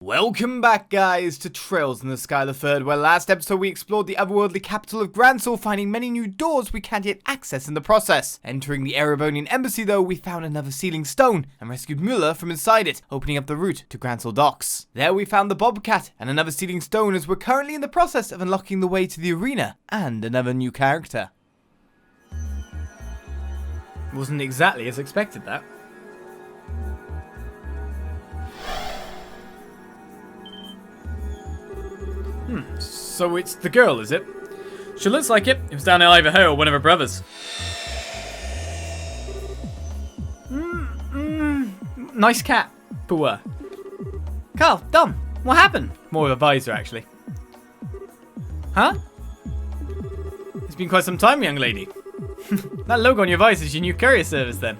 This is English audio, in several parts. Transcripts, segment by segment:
Welcome back, guys, to Trails in the Sky III, where last episode we explored the otherworldly capital of Gralsritter, finding many new doors we can't yet access in the process. Entering the Erebonian embassy, though, we found another sealing stone and rescued Mueller from inside it, opening up the route to Gralsritter docks. There we found the bobcat and another sealing stone, as we're currently in the process of unlocking the way to the arena and another new character. Wasn't exactly as expected, that. So it's the girl, is it? She looks like it. It was down in either her or one of her brothers. Nice cat. Poor. Carl, Dom, what happened? More of a visor, actually. Huh? It's been quite some time, young lady. That logo on your visor is your new courier service, then.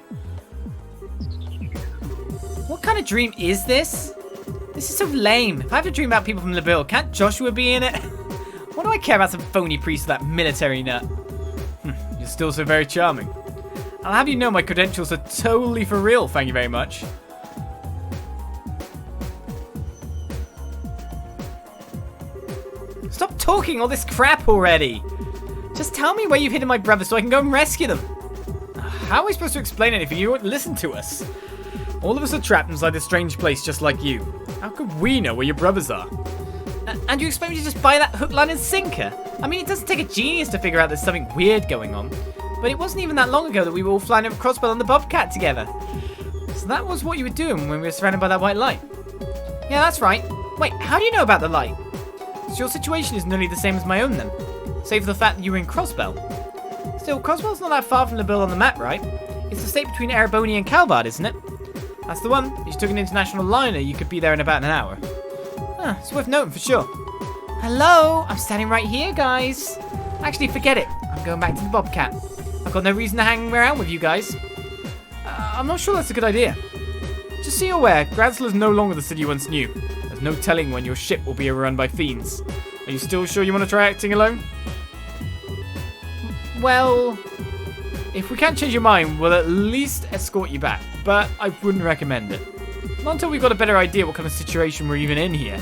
What kind of dream is this? This is so lame. If I have a dream about people from Liberl, can't Joshua be in it? What do I care about some phony priest with that military nut? You're still so very charming. I'll have you know my credentials are totally for real, thank you very much. Stop talking all this crap already. Just tell me where you've hidden my brother so I can go and rescue them. How are we supposed to explain anything? You won't listen to us. All of us are trapped inside this strange place just like you. How could we know where your brothers are? And you expect me to just buy that hook, line, and sinker? I mean, it doesn't take a genius to figure out there's something weird going on. But it wasn't even that long ago that we were all flying over Crossbell on the Bobcat together. So that was what you were doing when we were surrounded by that white light. Yeah, that's right. Wait, how do you know about the light? So your situation is nearly the same as my own then. Save for the fact that you were in Crossbell. Still, Crossbell's not that far from the bill on the map, right? It's the state between Ereboni and Calvard, isn't it? That's the one. If you took an international liner, you could be there in about an hour. It's worth noting for sure. Hello, I'm standing right here, guys. Actually, forget it. I'm going back to the Bobcat. I've got no reason to hang around with you guys. I'm not sure that's a good idea. Just so you're aware, Gralsritter is no longer the city you once knew. There's no telling when your ship will be overrun by fiends. Are you still sure you want to try acting alone? Well, if we can't change your mind, we'll at least escort you back. But I wouldn't recommend it. Not until we've got a better idea what kind of situation we're even in here.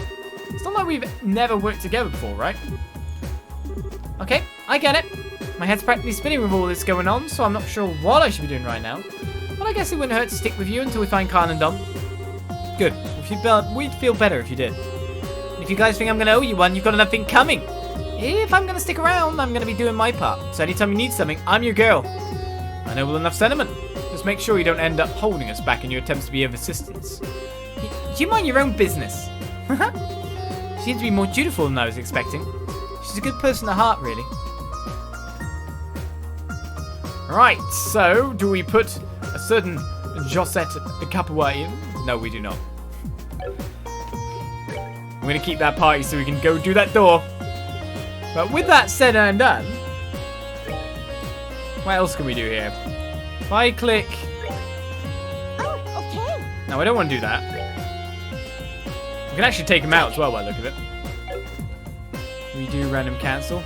It's not like we've never worked together before, right? Okay, I get it. My head's practically spinning with all this going on, so I'm not sure what I should be doing right now. But I guess it wouldn't hurt to stick with you until we find Khan and Dom. Good. We'd feel better if you did. And if you guys think I'm going to owe you one, you've got another thing coming. If I'm going to stick around, I'm going to be doing my part. So anytime you need something, I'm your girl. A noble enough sentiment. Just make sure you don't end up holding us back in your attempts to be of assistance. You mind your own business. She seems to be more dutiful than I was expecting. She's a good person at heart, really. Right, so do we put a certain Josette Capua in? No, we do not. I'm going to keep that party so we can go do that door. But with that said and done, what else can we do here? If I click... Oh, okay. No, I don't want to do that. We can actually take him out as well by the look of it. We do random cancel.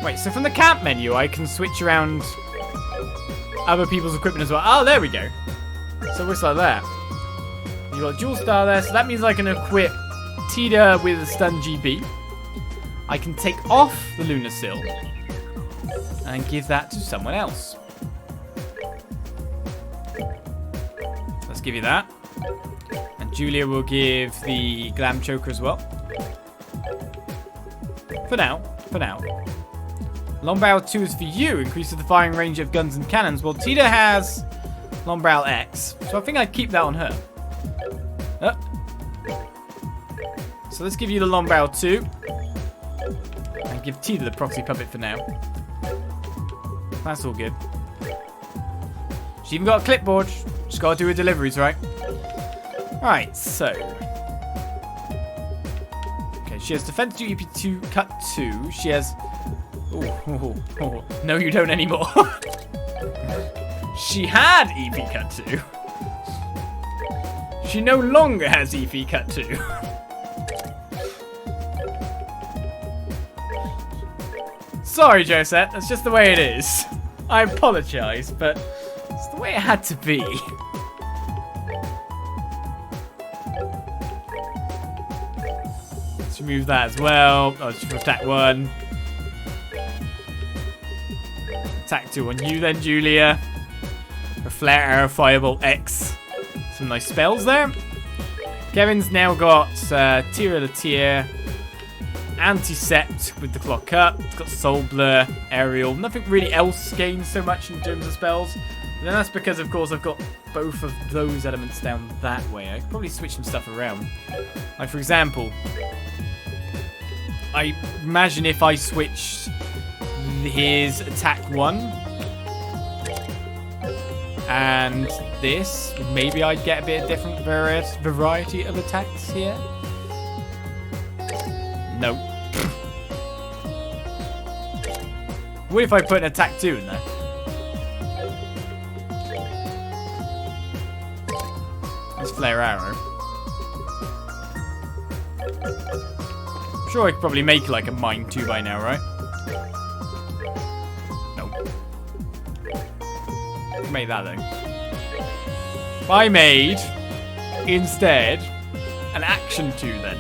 Wait, so from the camp menu, I can switch around other people's equipment as well. Oh, there we go. So it looks like that. You've got dual star there, so that means I can equip Tida with a stun GB. I can take off the Lunar Sill and give that to someone else. Let's give you that. And Julia will give the Glam Choker as well. For now. Long Barrel 2 is for you, increases the firing range of guns and cannons, while Tida has Long Barrel X. So I think I'd keep that on her. So let's give you the Long Barrel 2. And give Tida the Proxy Puppet for now. That's all good. She's even got a clipboard. Just gotta do her deliveries, right? Right, so. Okay, she has Defense Duty EP2 Cut 2. She has... Oh. No, you don't anymore. She had EP Cut 2. She no longer has EP Cut 2. Sorry, Josette. That's just the way it is. I apologize, but it's the way it had to be. Let's remove that as well. Oh, just for attack 1. Attack 2 on you then, Julia. For Flare Arrow, Firebolt, X. Some nice spells there. Kevin's now got Tira the Tier, Anti-Sept with the Clock Up. It's got Soul Blur, Aerial. Nothing really else gains so much in terms of spells. And then that's because, of course, I've got both of those elements down that way. I could probably switch some stuff around. Like, for example, I imagine if I switched his attack 1 and this, maybe I'd get a bit of different variety of attacks here. No. What if I put an attack 2 in there? Let's Flare Arrow. I'm sure I could probably make like a Mine 2 by now, right? Nope. Made that though. If I made instead an Action 2 then.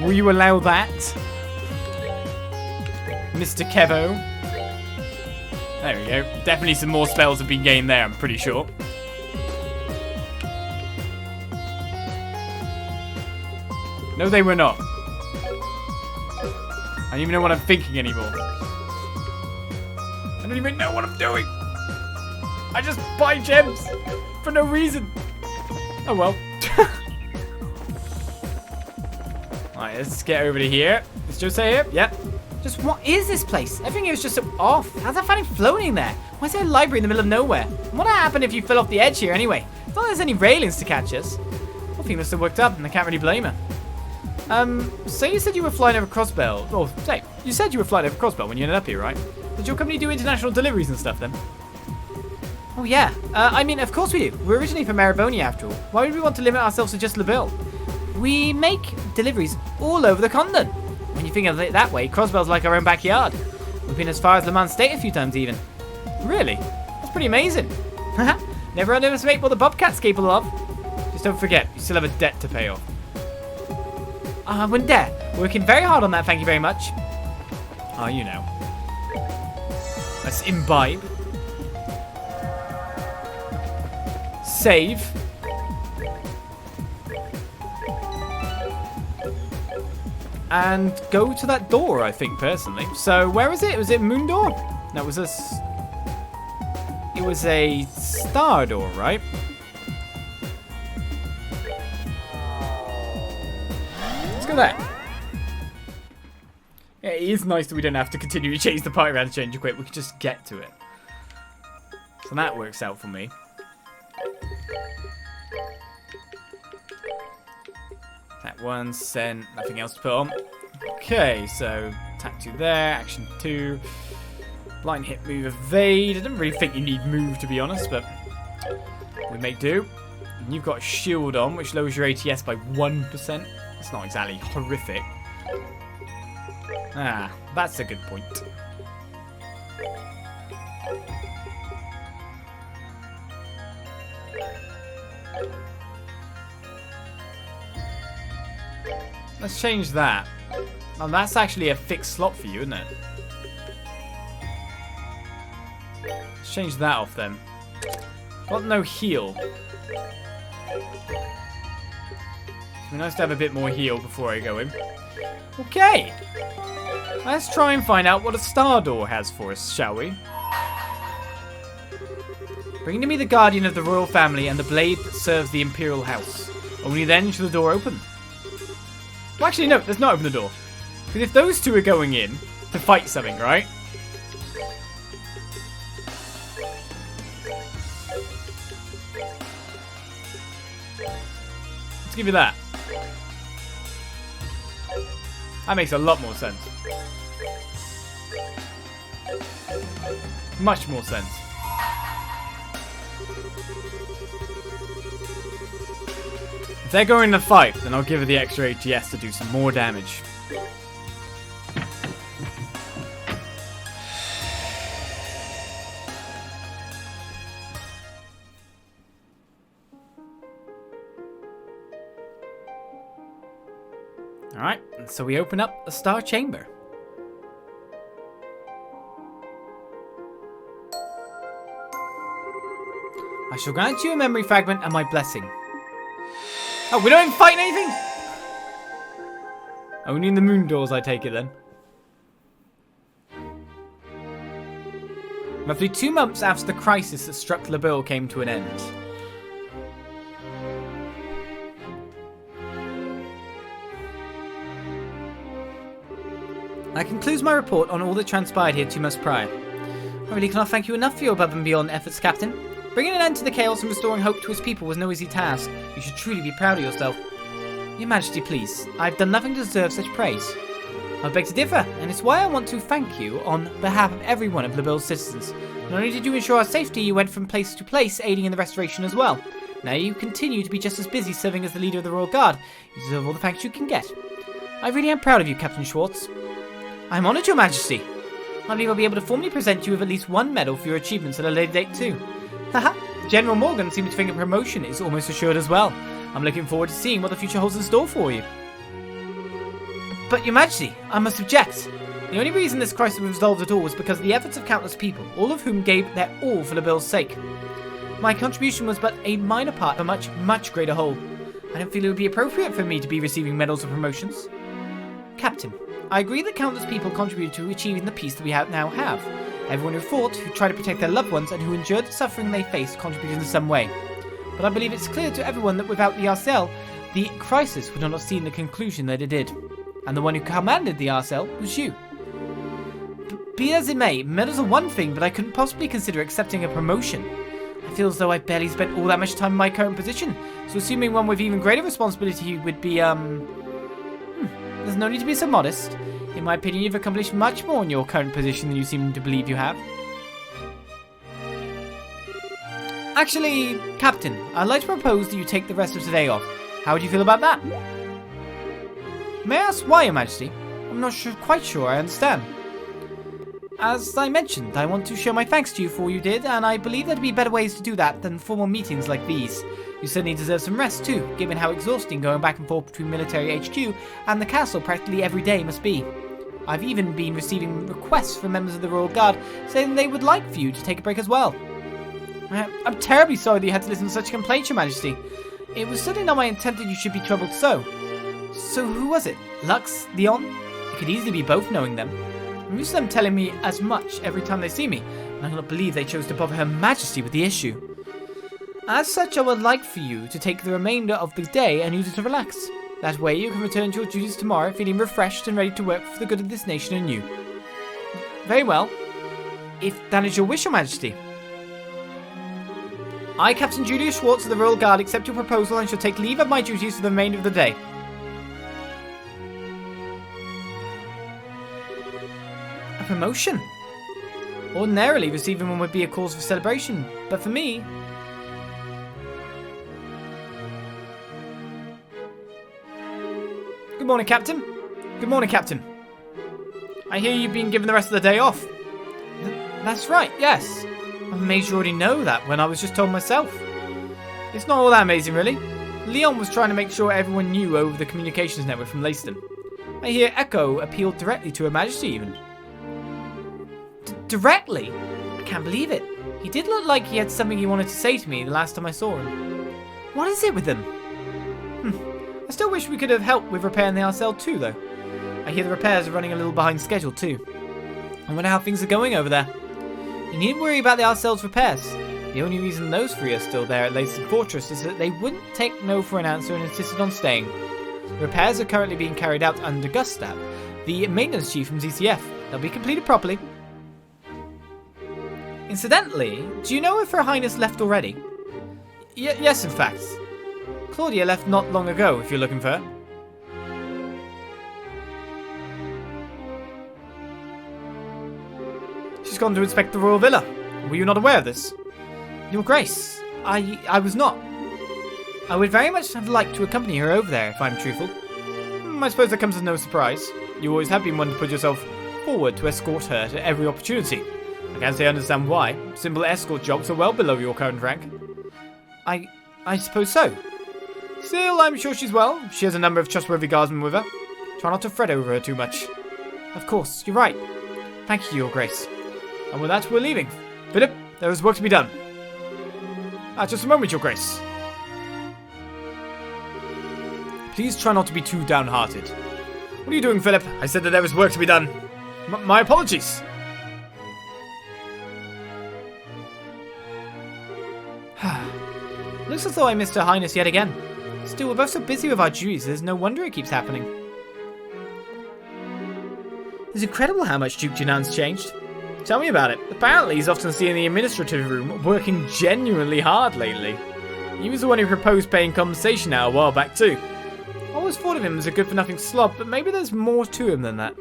Will you allow that? Mr. Kevo? There we go. Definitely some more spells have been gained there, I'm pretty sure. No, they were not. I don't even know what I'm thinking anymore. I don't even know what I'm doing. I just buy gems for no reason. Oh well. Alright, let's get over to here. Is Jose here? Yep. Just what is this place? Everything here is just so off. How's that finding floating there? Why is there a library in the middle of nowhere? And what happened if you fell off the edge here anyway? It's not like there's any railings to catch us. I think must have worked up and I can't really blame her. So you said you were flying over Crossbell. Oh, say, you said you were flying over Crossbell when you ended up here, right? Did your company do international deliveries and stuff then? Oh yeah. I mean, of course we do. We're originally from Maraboni after all. Why would we want to limit ourselves to just Liberl? We make deliveries all over the continent. When you think of it that way, Crossbell's like our own backyard. We've been as far as Le Mans State a few times even. Really? That's pretty amazing. Never underestimate what the Bobcat's capable of. Just don't forget, you still have a debt to pay off. I wouldn't dare. Working very hard on that, thank you very much. Oh, you know. Let's imbibe. Save. And go to that door, I think, personally. So, where is it? Was it Moon Door? No, it was a... It was a Star Door, right? Let's go there. Yeah, it is nice that we don't have to continue to chase the party around to change equip. We can just get to it. So that works out for me. That one sent, nothing else to put on. Okay, so attack 2 there, action 2. Blind hit, move, evade. I don't really think you need move, to be honest, but we make do. And you've got a shield on, which lowers your ATS by 1%. It's not exactly horrific. Ah, that's a good point. Let's change that. Oh, that's actually a fixed slot for you, isn't it? Let's change that off then. Got no heal. It'd be nice to have a bit more heal before I go in. Okay. Let's try and find out what a Star Door has for us, shall we? Bring to me the guardian of the royal family and the blade that serves the imperial house. Only then shall the door open. Well, actually, no, let's not open the door. Because if those two are going in to fight something, right? Let's give you that. That makes a lot more sense. Much more sense. If they're going to fight, then I'll give her the extra ATS to do some more damage. Alright, so we open up a star chamber. I shall grant you a memory fragment and my blessing. Oh, we don't even fight anything? Only in the moon doors, I take it then. Roughly 2 months after the crisis that struck Liberl came to an end. That concludes my report on all that transpired here 2 months prior. I really cannot thank you enough for your above and beyond efforts, Captain. Bringing an end to the chaos and restoring hope to his people was no easy task. You should truly be proud of yourself. Your Majesty, please. I've done nothing to deserve such praise. I beg to differ, and it's why I want to thank you on behalf of every one of Liberl's citizens. Not only did you ensure our safety, you went from place to place, aiding in the restoration as well. Now you continue to be just as busy serving as the leader of the Royal Guard. You deserve all the thanks you can get. I really am proud of you, Captain Schwartz. I'm honoured, Your Majesty. I believe I'll be able to formally present you with at least 1 medal for your achievements at a later date too. Haha, General Morgan seems to think a promotion is almost assured as well. I'm looking forward to seeing what the future holds in store for you. But Your Majesty, I must object. The only reason this crisis was resolved at all was because of the efforts of countless people, all of whom gave their all for Liberl's sake. My contribution was but a minor part of a much, much greater whole. I don't feel it would be appropriate for me to be receiving medals or promotions. Captain, I agree that countless people contributed to achieving the peace that we now have. Everyone who fought, who tried to protect their loved ones, and who endured the suffering they faced contributed in some way. But I believe it's clear to everyone that without the Arcel, the crisis would not have seen the conclusion that it did. And the one who commanded the Arcel was you. Be as it may, medals are one thing, but I couldn't possibly consider accepting a promotion. I feel as though I barely spent all that much time in my current position, so assuming one with even greater responsibility would be, there's no need to be so modest. In my opinion, you've accomplished much more in your current position than you seem to believe you have. Actually, Captain, I'd like to propose that you take the rest of today off. How would you feel about that? May I ask why, Your Majesty? I'm not quite sure I understand. As I mentioned, I want to show my thanks to you for all you did, and I believe there'd be better ways to do that than formal meetings like these. You certainly deserve some rest too, given how exhausting going back and forth between military HQ and the castle practically every day must be. I've even been receiving requests from members of the Royal Guard saying they would like for you to take a break as well. I'm terribly sorry that you had to listen to such complaints, Your Majesty. It was certainly not my intent that you should be troubled so. So who was it? Lux? Leon? It could easily be both, knowing them. I'm used to them telling me as much every time they see me, and I cannot believe they chose to bother Her Majesty with the issue. As such, I would like for you to take the remainder of the day and use it to relax. That way you can return to your duties tomorrow feeling refreshed and ready to work for the good of this nation and you. Very well. If that is your wish, Your Majesty. I, Captain Julius Schwartz of the Royal Guard, accept your proposal and shall take leave of my duties for the remainder of the day. A promotion? Ordinarily, receiving one would be a cause for celebration, but for me... Good morning, Captain. Good morning, Captain. I hear you've been given the rest of the day off. That's right, yes. I'm amazed you already know that when I was just told myself. It's not all that amazing, really. Leon was trying to make sure everyone knew over the communications network from Leiston. I hear Echo appealed directly to Her Majesty, even. Directly? I can't believe it. He did look like he had something he wanted to say to me the last time I saw him. What is it with him? I still wish we could have helped with repairing the Arcel too, though. I hear the repairs are running a little behind schedule, too. I wonder how things are going over there. You needn't worry about the Arcel's repairs. The only reason those 3 are still there at Leiston Fortress is that they wouldn't take no for an answer and insisted on staying. The repairs are currently being carried out under Gustav, the maintenance chief from ZCF. They'll be completed properly. Incidentally, do you know if Her Highness left already? Yes, in fact. Claudia left not long ago, if you're looking for her. She's gone to inspect the royal villa. Were you not aware of this? Your Grace, I was not. I would very much have liked to accompany her over there, if I'm truthful. I suppose that comes as no surprise. You always have been one to put yourself forward to escort her to every opportunity. I can't say I understand why. Simple escort jobs are well below your current rank. I suppose so. Still, I'm sure she's well. She has a number of trustworthy guardsmen with her. Try not to fret over her too much. Of course, you're right. Thank you, Your Grace. And with that, we're leaving. Philip, there is work to be done. Just a moment, Your Grace. Please try not to be too downhearted. What are you doing, Philip? I said that there was work to be done. My apologies. Looks as though I missed Her Highness yet again. Still, we're both so busy with our duties, there's no wonder it keeps happening. It's incredible how much Duke Junan's changed. Tell me about it. Apparently, he's often seen in the administrative room, working genuinely hard lately. He was the one who proposed paying compensation out a while back too. I always thought of him as a good-for-nothing slob, but maybe there's more to him than that.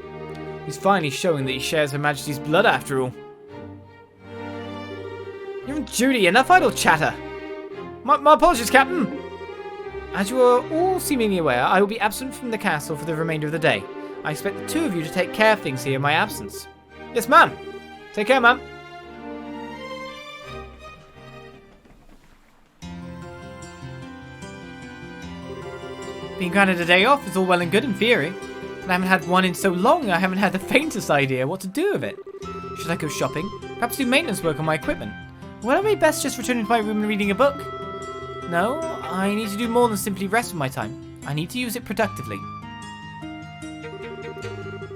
He's finally showing that he shares Her Majesty's blood after all. Even Judy, enough idle chatter. My apologies, Captain. As you are all seemingly aware, I will be absent from the castle for the remainder of the day. I expect the two of you to take care of things here in my absence. Yes, ma'am. Take care, ma'am. Being granted a day off is all well and good in theory, but I haven't had one in so long I haven't had the faintest idea what to do with it. Should I go shopping? Perhaps do maintenance work on my equipment? Would I be best just returning to my room and reading a book? No, I need to do more than simply rest with my time. I need to use it productively.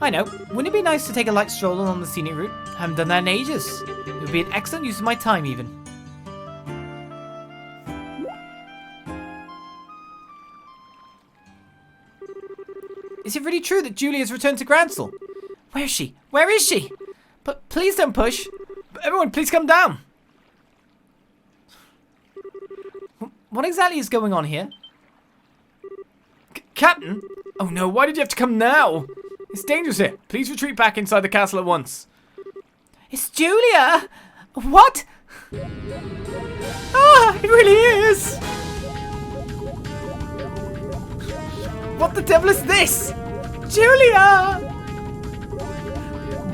I know, wouldn't it be nice to take a light stroll along the scenic route? I haven't done that in ages. It would be an excellent use of my time even. Is it really true that Julie has returned to Gransel? Where is she? Where is she? But please don't push. Everyone, please come down. What exactly is going on here? Captain? Oh no, why did you have to come now? It's dangerous here. Please retreat back inside the castle at once. It's Julia! What? Ah, it really is! What the devil is this? Julia!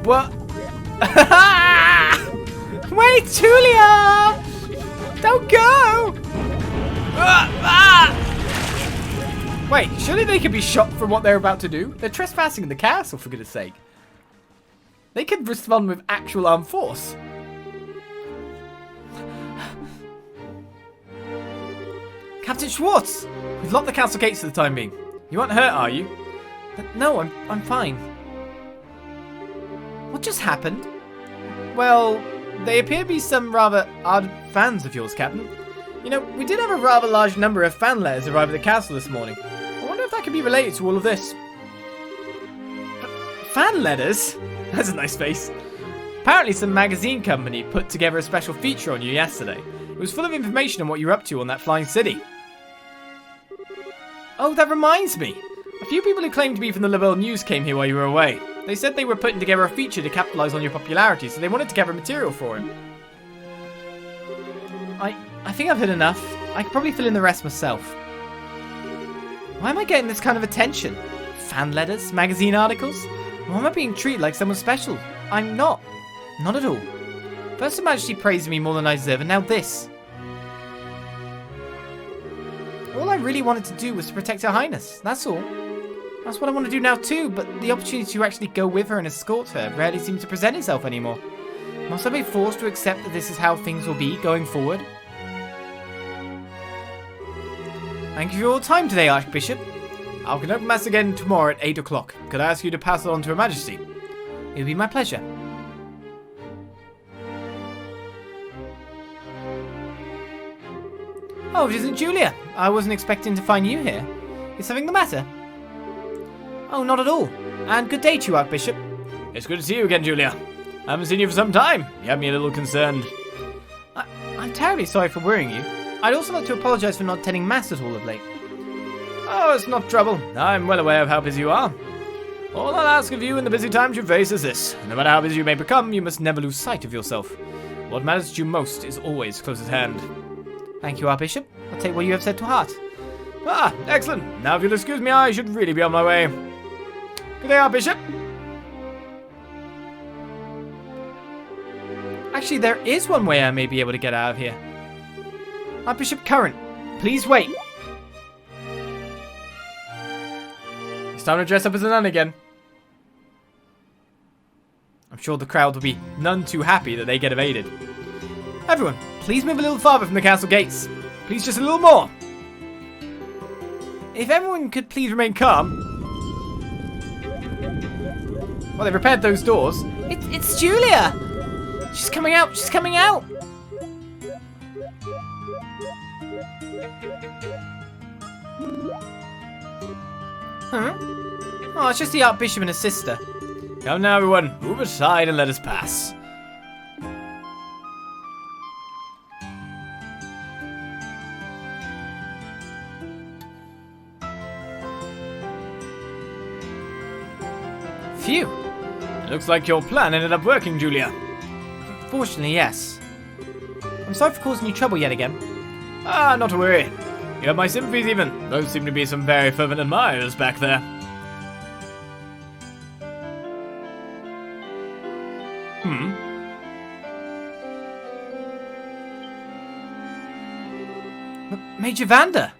What? Wait, Julia! Don't go! Wait, surely they could be shot for what they're about to do? They're trespassing in the castle, for goodness sake. They could respond with actual armed force. Captain Schwartz! We've locked the castle gates for the time being. You aren't hurt, are you? No, I'm fine. What just happened? Well, they appear to be some rather odd fans of yours, Captain. You know, we did have a rather large number of fan letters arrive at the castle this morning. I wonder if that could be related to all of this. Fan letters? That's a nice face. Apparently some magazine company put together a special feature on you yesterday. It was full of information on what you're up to on that flying city. Oh, that reminds me. A few people who claimed to be from the Liberl News came here while you were away. They said they were putting together a feature to capitalize on your popularity, so they wanted to gather material for him. I think I've heard enough. I could probably fill in the rest myself. Why am I getting this kind of attention? Fan letters? Magazine articles? Why am I being treated like someone special? I'm not. Not at all. First Her Majesty praised me more than I deserve, and now this. All I really wanted to do was to protect Her Highness. That's all. That's what I want to do now too, but the opportunity to actually go with her and escort her rarely seems to present itself anymore. Must I be forced to accept that this is how things will be going forward? Thank you for your time today, Archbishop. I'll conduct Mass again tomorrow at 8 o'clock. Could I ask you to pass it on to Her Majesty? It would be my pleasure. Oh, it isn't Julia. I wasn't expecting to find you here. Is something the matter? Oh, not at all. And good day to you, Archbishop. It's good to see you again, Julia. I haven't seen you for some time. You have me a little concerned. I'm terribly sorry for worrying you. I'd also like to apologise for not attending Mass at all of late. Oh, it's not trouble. I'm well aware of how busy you are. All I'll ask of you in the busy times you face is this. No matter how busy you may become, you must never lose sight of yourself. What matters to you most is always close at hand. Thank you, Archbishop. I'll take what you have said to heart. Ah, excellent. Now if you'll excuse me, I should really be on my way. Good day, Archbishop. Actually, there is one way I may be able to get out of here. Archbishop Current, please wait. It's time to dress up as a nun again. I'm sure the crowd will be none too happy that they get evaded. Everyone, please move a little farther from the castle gates. Please, just a little more. If everyone could please remain calm. Well, they repaired those doors. It's Julia! She's coming out! She's coming out! Huh? Oh, it's just the Archbishop and his sister. Come now, everyone. Move aside and let us pass. Phew. It looks like your plan ended up working, Julia. Fortunately, yes. I'm sorry for causing you trouble yet again. Ah, not to worry. You have my sympathies even. Those seem to be some very fervent admirers back there. Major Vander!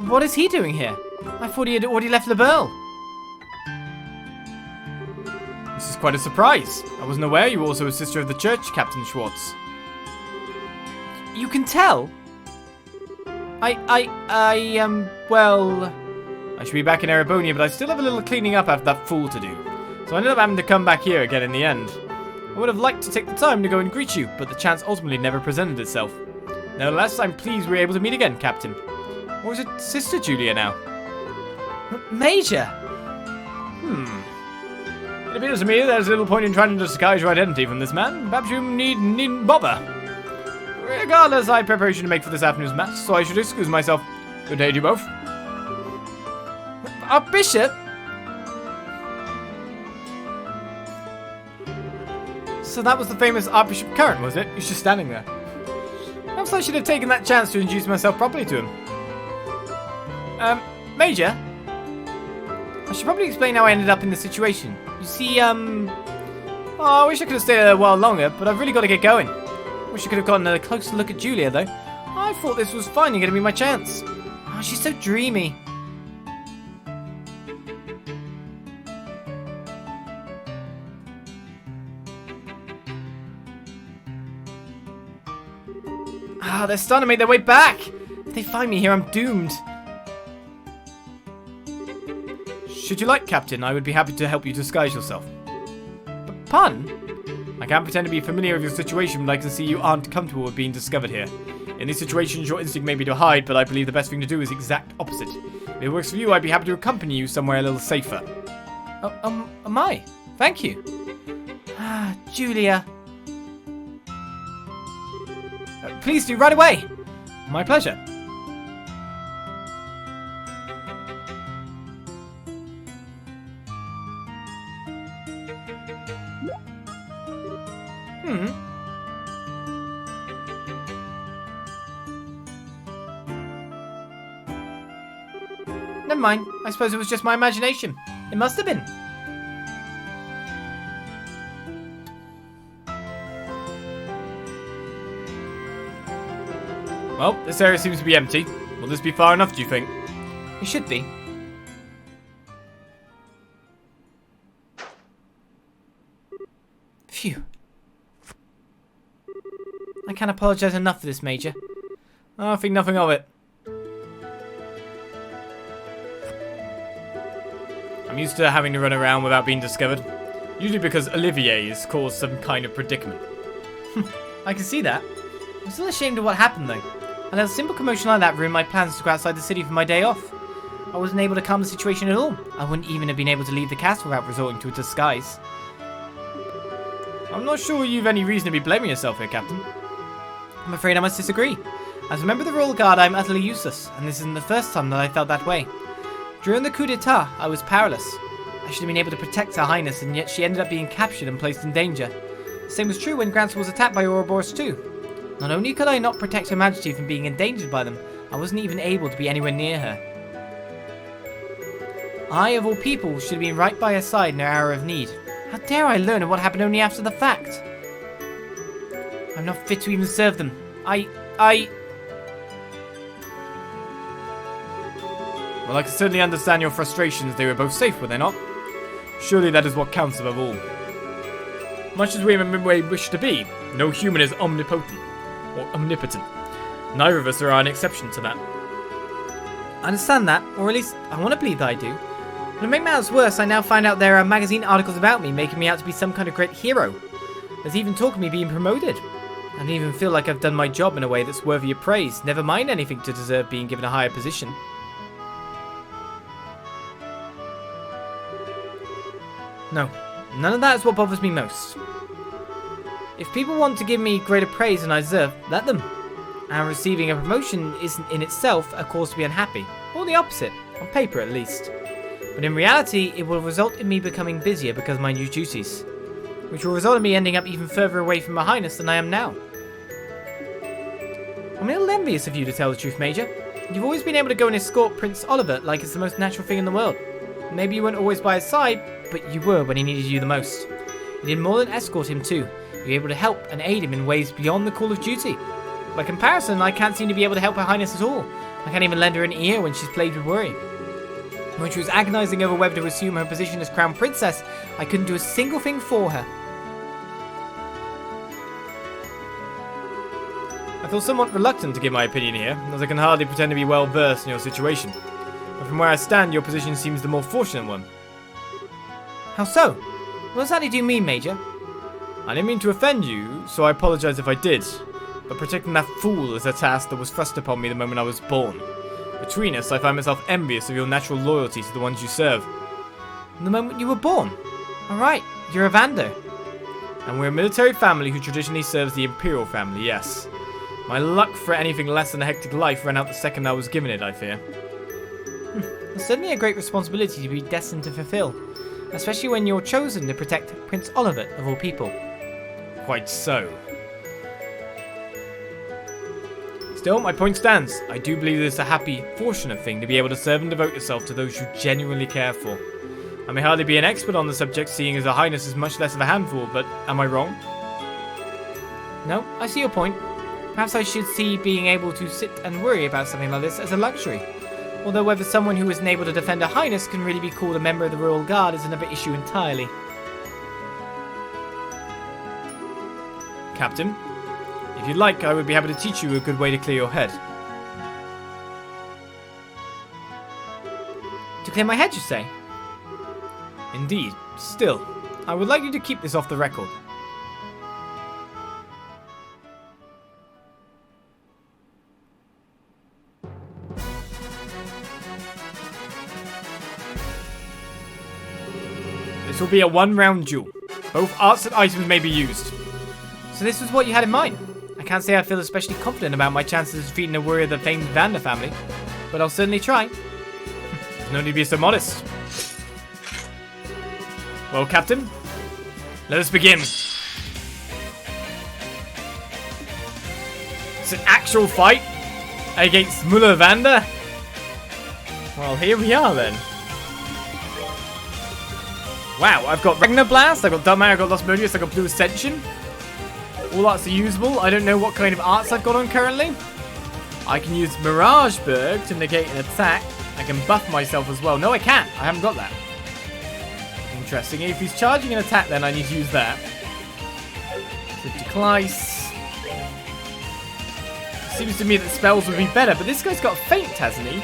What is he doing here? I thought he had already left Liberl. This is quite a surprise. I wasn't aware you were also a sister of the church, Captain Schwartz. You can tell? Well... I should be back in Erebonia, but I still have a little cleaning up after that fool to do. So I ended up having to come back here again in the end. I would have liked to take the time to go and greet you, but the chance ultimately never presented itself. Nevertheless, I'm pleased we were able to meet again, Captain. Or is it Sister Julia now? Major! It appears to me there's little point in trying to disguise your identity from this man. Perhaps you needn't bother. Regardless, I have preparation to make for this afternoon's match, so I should excuse myself. Good day to you both. Archbishop? So that was the famous Archbishop Current, was it? He's just standing there. Perhaps I should have taken that chance to introduce myself properly to him. Major? I should probably explain how I ended up in this situation. You see, oh, I wish I could have stayed a while longer, but I've really got to get going. Wish I could have gotten a closer look at Julia, though. I thought this was finally going to be my chance. Oh, she's so dreamy. Ah, they're starting to make their way back. If they find me here, I'm doomed. Should you like, Captain, I would be happy to help you disguise yourself. But pardon? I can't pretend to be familiar with your situation, but I can see you aren't comfortable with being discovered here. In these situations, your instinct may be to hide, but I believe the best thing to do is the exact opposite. If it works for you, I'd be happy to accompany you somewhere a little safer. Oh, am I? Thank you. Ah, Julia. Please do, right away. My pleasure. Never mind. I suppose it was just my imagination. It must have been. Well, this area seems to be empty. Will this be far enough, do you think? It should be. Phew. I can't apologize enough for this, Major. I think nothing of it. I'm used to having to run around without being discovered. Usually because Olivier has caused some kind of predicament. I can see that. I'm still ashamed of what happened though. And a simple commotion like that ruined my plans to go outside the city for my day off. I wasn't able to calm the situation at all. I wouldn't even have been able to leave the castle without resorting to a disguise. I'm not sure you've any reason to be blaming yourself here, Captain. I'm afraid I must disagree. As a member of the Royal Guard, I'm utterly useless, and this isn't the first time that I felt that way. During the coup d'etat, I was powerless. I should have been able to protect Her Highness, and yet she ended up being captured and placed in danger. The same was true when Grant was attacked by Ouroboros too. Not only could I not protect Her Majesty from being endangered by them, I wasn't even able to be anywhere near her. I, of all people, should have been right by her side in her hour of need. How dare I learn of what happened only after the fact? I'm not fit to even serve them. Well, I can certainly understand your frustrations. They were both safe, were they not? Surely that is what counts above all. Much as we may wish to be, no human is omnipotent or omnipotent. Neither of us are an exception to that. I understand that, or at least I want to believe that I do. But to make matters worse, I now find out there are magazine articles about me, making me out to be some kind of great hero. There's even talk of me being promoted. I don't even feel like I've done my job in a way that's worthy of praise, never mind anything to deserve being given a higher position. No, none of that is what bothers me most. If people want to give me greater praise than I deserve, let them. And receiving a promotion isn't in itself a cause to be unhappy, or the opposite, on paper at least. But in reality, it will result in me becoming busier because of my new duties, which will result in me ending up even further away from Her Highness than I am now. I'm a little envious of you, to tell the truth, Major. You've always been able to go and escort Prince Oliver like it's the most natural thing in the world. Maybe you weren't always by his side, but you were when he needed you the most. You did more than escort him too. You were able to help and aid him in ways beyond the call of duty. By comparison, I can't seem to be able to help Her Highness at all. I can't even lend her an ear when she's plagued with worry. When she was agonizing over whether to assume her position as Crown Princess, I couldn't do a single thing for her. I feel somewhat reluctant to give my opinion here, as I can hardly pretend to be well versed in your situation. But from where I stand, your position seems the more fortunate one. How so? What exactly do you mean, Major? I didn't mean to offend you, so I apologize if I did. But protecting that fool is a task that was thrust upon me the moment I was born. Between us, I find myself envious of your natural loyalty to the ones you serve. The moment you were born? Alright, you're a Vander. And we're a military family who traditionally serves the Imperial family, yes. My luck for anything less than a hectic life ran out the second I was given it, I fear. It's certainly a great responsibility to be destined to fulfill. Especially when you're chosen to protect Prince Oliver, of all people. Quite so. Still, my point stands. I do believe it's a happy, fortunate thing to be able to serve and devote yourself to those you genuinely care for. I may hardly be an expert on the subject, seeing as Her Highness is much less of a handful, but am I wrong? No, I see your point. Perhaps I should see being able to sit and worry about something like this as a luxury. Although whether someone who isn't able to defend Her Highness can really be called a member of the Royal Guard is another issue entirely. Captain, if you'd like, I would be happy to teach you a good way to clear your head. To clear my head, you say? Indeed. Still, I would like you to keep this off the record. This will be a one-round duel. Both arts and items may be used. So this was what you had in mind. I can't say I feel especially confident about my chances of defeating a warrior of the famed Vander family, but I'll certainly try. There's no need to be so modest. Well, Captain, let us begin. It's an actual fight against Mueller Vander? Well, here we are then. Wow, I've got Ragnar Blast, I've got Dumb I've got Lost Modius, I've got Blue Ascension. All arts are usable. I don't know what kind of arts I've got on currently. I can use Mirage Berg to negate an attack. I can buff myself as well. No, I can't. I haven't got that. Interesting. If he's charging an attack, then I need to use that. Declice. Seems to me that spells would be better, but this guy's got a feint, hasn't he?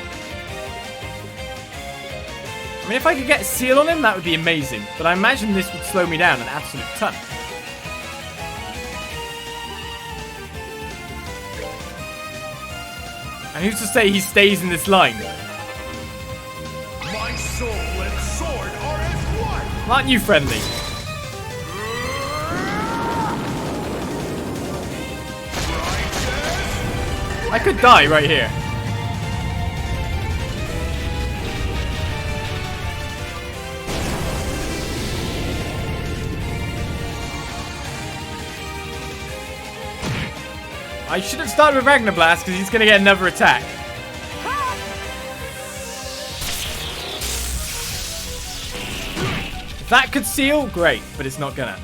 I mean, if I could get a seal on him, that would be amazing. But I imagine this would slow me down an absolute ton. And who's to say he stays in this line? My soul and sword are as one. Aren't you friendly? I could die right here. I should have started with Ragnar Blast because he's going to get another attack. If that could seal, great, but it's not gonna.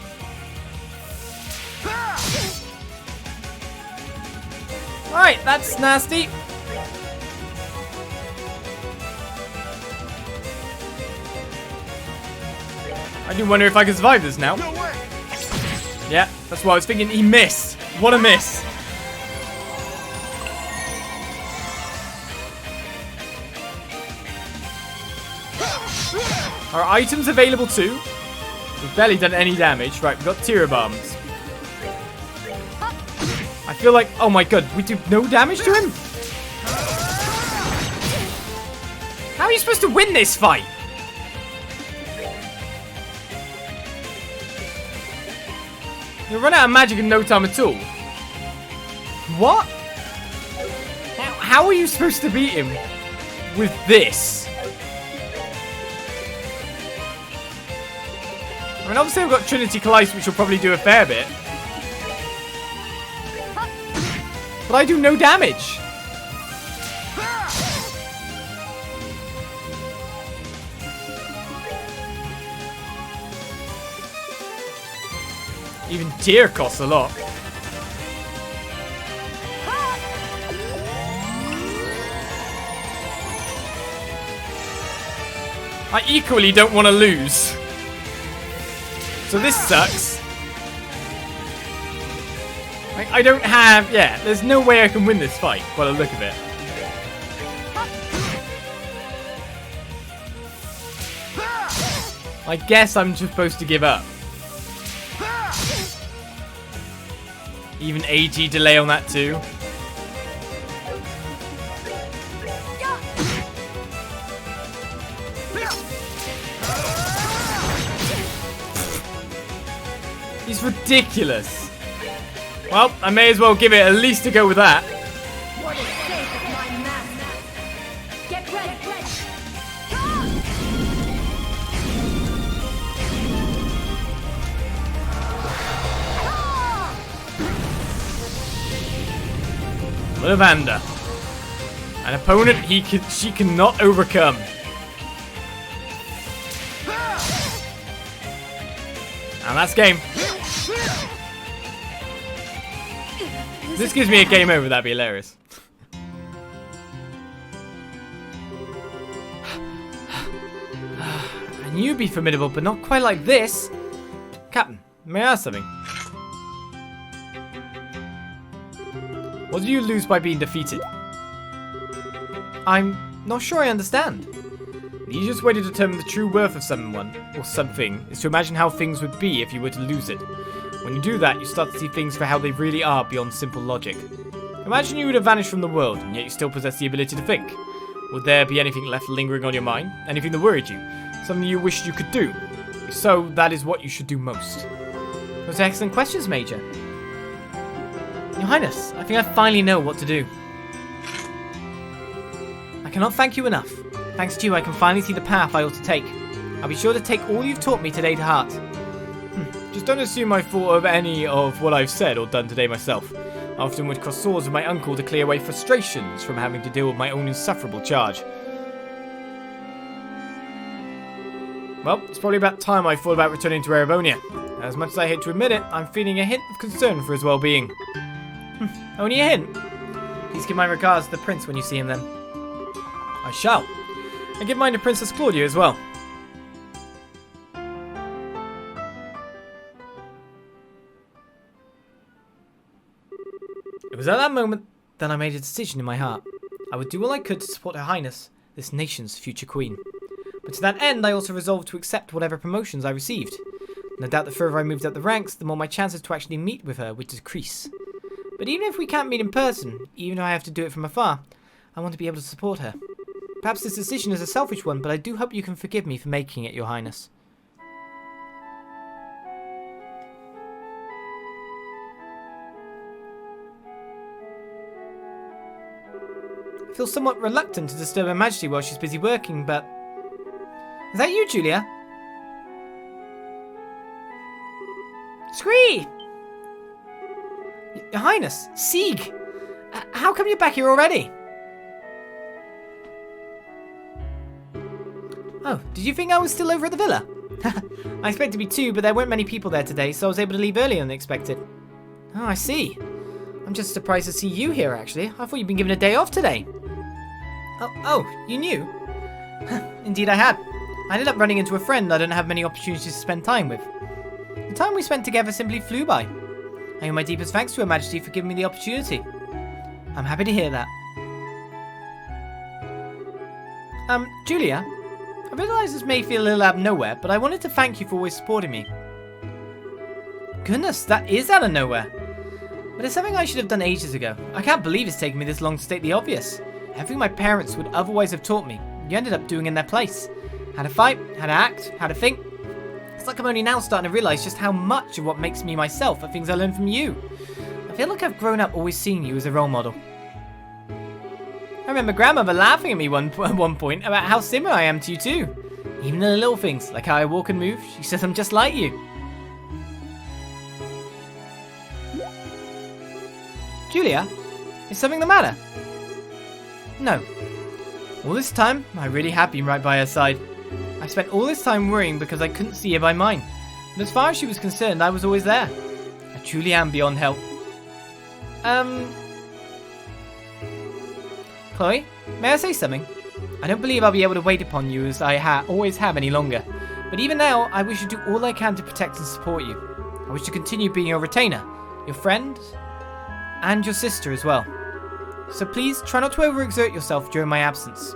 Alright, that's nasty. I do wonder if I can survive this now. No way. Yeah, that's what I was thinking. He missed. What a miss. Are items available too? We've barely done any damage. Right, we've got tear bombs. I feel like, oh my god, we do no damage to him? How are you supposed to win this fight? You'll run out of magic in no time at all. What? How are you supposed to beat him with this? I mean, obviously I've got Trinity Callice, which will probably do a fair bit. But I do no damage. Even tear costs a lot. I equally don't want to lose. So this sucks. I don't have... Yeah, there's no way I can win this fight by the look of it. I guess I'm just supposed to give up. Even AG delay on that too. He's ridiculous. Well, I may as well give it at least a go with that. What is safe of my master? Get ready. Olizandri. An opponent she cannot overcome. And that's game. This gives me a game over, that'd be hilarious. I knew you'd be formidable, but not quite like this. Captain, may I ask something? What do you lose by being defeated? I'm not sure I understand. The easiest way to determine the true worth of someone, or something, is to imagine how things would be if you were to lose it. When you do that, you start to see things for how they really are beyond simple logic. Imagine you would have vanished from the world, and yet you still possess the ability to think. Would there be anything left lingering on your mind? Anything that worried you? Something you wished you could do? If so, that is what you should do most. Those are excellent questions, Major. Your Highness, I think I finally know what to do. I cannot thank you enough. Thanks to you, I can finally see the path I ought to take. I'll be sure to take all you've taught me today to heart. Just don't assume I thought of any of what I've said or done today myself. I often would cross swords with my uncle to clear away frustrations from having to deal with my own insufferable charge. Well, it's probably about time I thought about returning to Erebonia. As much as I hate to admit it, I'm feeling a hint of concern for his well-being. Only a hint. Please give my regards to the prince when you see him then. I shall. And give mine to Princess Claudia as well. It was at that moment that I made a decision in my heart. I would do all I could to support Her Highness, this nation's future queen. But to that end, I also resolved to accept whatever promotions I received. No doubt the further I moved up the ranks, the more my chances to actually meet with her would decrease. But even if we can't meet in person, even though I have to do it from afar, I want to be able to support her. Perhaps this decision is a selfish one, but I do hope you can forgive me for making it, Your Highness. I feel somewhat reluctant to disturb Her Majesty while she's busy working, but... Is that you, Julia? Scree! Your Highness, Sieg! How come you're back here already? Oh, did you think I was still over at the villa? I expected to be too, but there weren't many people there today, so I was able to leave earlier than expected. Oh, I see. I'm just surprised to see you here, actually. I thought you'd been given a day off today. Oh, you knew? Indeed I had. I ended up running into a friend I don't have many opportunities to spend time with. The time we spent together simply flew by. I owe my deepest thanks to Her Majesty for giving me the opportunity. I'm happy to hear that. Julia, I realise this may feel a little out of nowhere, but I wanted to thank you for always supporting me. Goodness, that is out of nowhere. But it's something I should have done ages ago. I can't believe it's taken me this long to state the obvious. Everything my parents would otherwise have taught me, you ended up doing in their place. How to fight, how to act, how to think. It's like I'm only now starting to realise just how much of what makes me myself are things I learned from you. I feel like I've grown up always seeing you as a role model. I remember grandmother laughing at me at one point about how similar I am to you too. Even in the little things, like how I walk and move, she says I'm just like you. Julia, is something the matter? No. All this time, I really have been right by her side. I spent all this time worrying because I couldn't see her by mine. But as far as she was concerned, I was always there. I truly am beyond help. Chloe, may I say something? I don't believe I'll be able to wait upon you as I always have any longer. But even now, I wish to do all I can to protect and support you. I wish to continue being your retainer, your friend, and your sister as well. So please, try not to overexert yourself during my absence.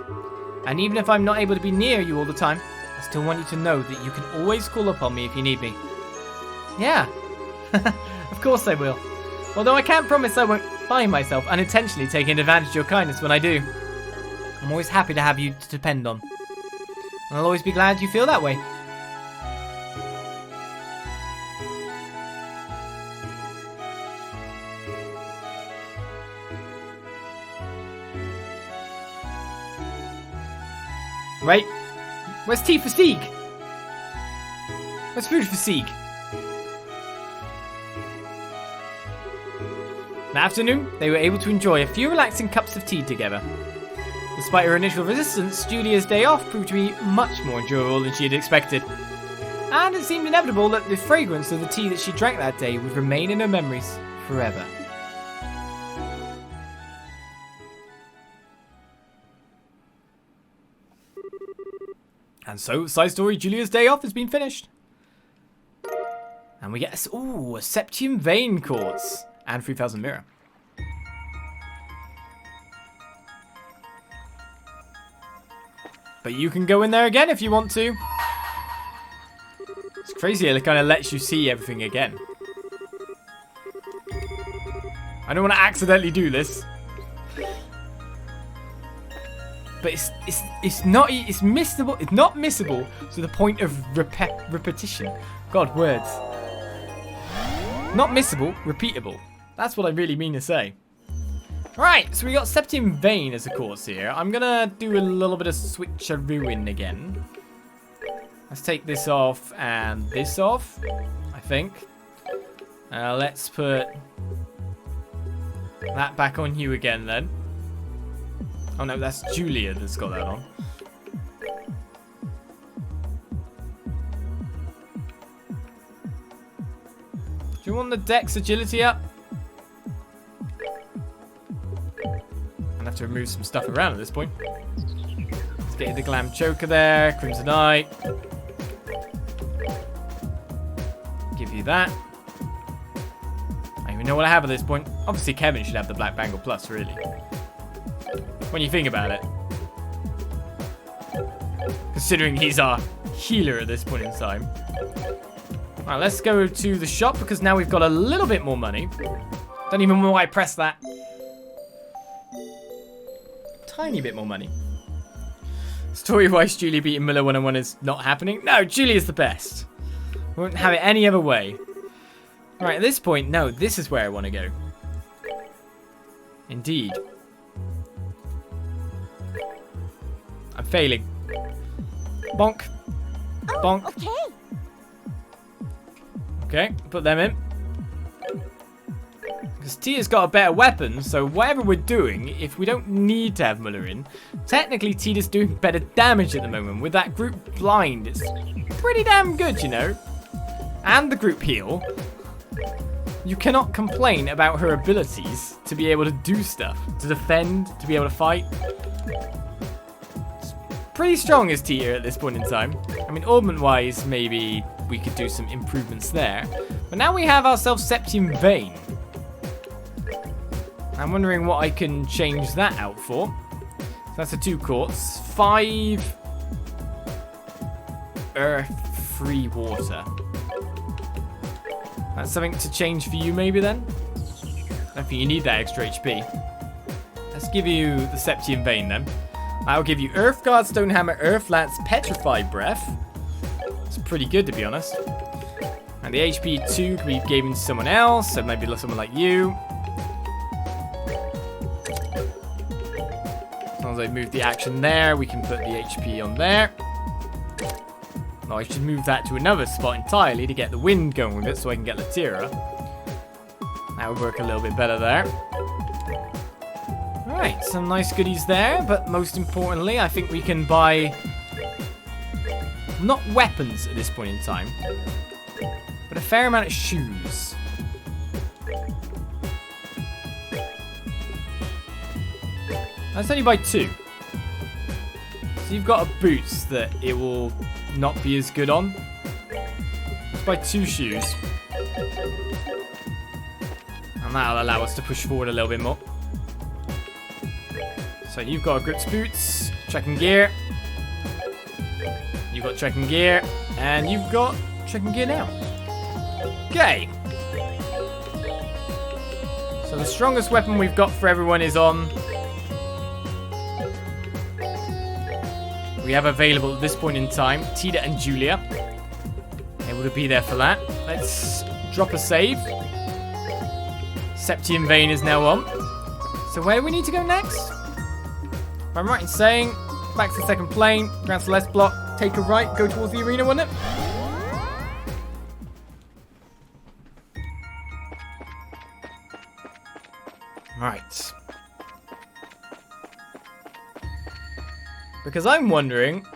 And even if I'm not able to be near you all the time, I still want you to know that you can always call upon me if you need me. Yeah, of course I will. Although I can't promise I won't find myself unintentionally taking advantage of your kindness when I do. I'm always happy to have you to depend on. And I'll always be glad you feel that way. Right? Where's tea for Sieg? Where's food for Sieg? In the afternoon, they were able to enjoy a few relaxing cups of tea together. Despite her initial resistance, Julia's day off proved to be much more enjoyable than she had expected. And it seemed inevitable that the fragrance of the tea that she drank that day would remain in her memories forever. And so, side story, Julia's day off has been finished. And we get a Septium Vein Quartz and 3000 Mirror. But you can go in there again if you want to. It's crazy, it kind of lets you see everything again. I don't want to accidentally do this. But it's not missable. It's not missable to the point of repetition. God, words. Not missable, repeatable. That's what I really mean to say. Right, so we got Septium Vein as a course here. I'm gonna do a little bit of switcherooing again. Let's take this off and this off, I think. Let's put that back on you again then. Oh no, that's Julia that's got that on. Do you want the Dex agility up? I'll have to remove some stuff around at this point. Let's get the Glam Choker there, Crimsonite. Give you that. I don't even know what I have at this point. Obviously Kevin should have the Black Bangle Plus, really. When you think about it. Considering he's our healer at this point in time. Alright, let's go to the shop because now we've got a little bit more money. Don't even know why I pressed that. Tiny bit more money. Story-wise, Julie beating Mueller 1-on-1 is not happening. No, Julie is the best. We won't have it any other way. Right, at this point, no, this is where I want to go. Indeed. I'm failing. Bonk. Bonk. Okay. Okay, put them in. Because Tia's got a better weapon, so whatever we're doing, if we don't need to have Mueller in, technically Tia's doing better damage at the moment. With that group blind, it's pretty damn good, you know. And the group heal. You cannot complain about her abilities to be able to do stuff. To defend, to be able to fight. It's pretty strong as tier at this point in time. I mean, augment-wise, maybe we could do some improvements there. But now we have ourselves Septium Vein. I'm wondering what I can change that out for. So that's a 2 quartz. 5 earth, 3 water. That's something to change for you maybe then? I don't think you need that extra HP. Let's give you the Septium Vein then. I'll give you Earth Guard, Stone Hammer, Earth Lance, Petrified Breath. It's pretty good to be honest. And the HP 2 can be given to someone else, so maybe someone like you. As long as I move the action there, we can put the HP on there. No, I should move that to another spot entirely to get the wind going with it so I can get Latira. That would work a little bit better there. Alright, some nice goodies there, but most importantly, I think we can buy not weapons at this point in time, but a fair amount of shoes. Let's only buy 2. So you've got a boots that it will not be as good on. Let's buy 2 shoes. And that'll allow us to push forward a little bit more. So you've got a grips boots, trekking gear. You've got trekking gear. And you've got trekking gear now. Okay. So the strongest weapon we've got for everyone is on. We have available at this point in time Tita and Julia. Able to be there for that. Let's drop a save. Septium Vein is now on. So where do we need to go next? If I'm right in saying, back to the second plane, Grand Celeste block, take a right, go towards the arena, wouldn't it? Right. Because I'm wondering...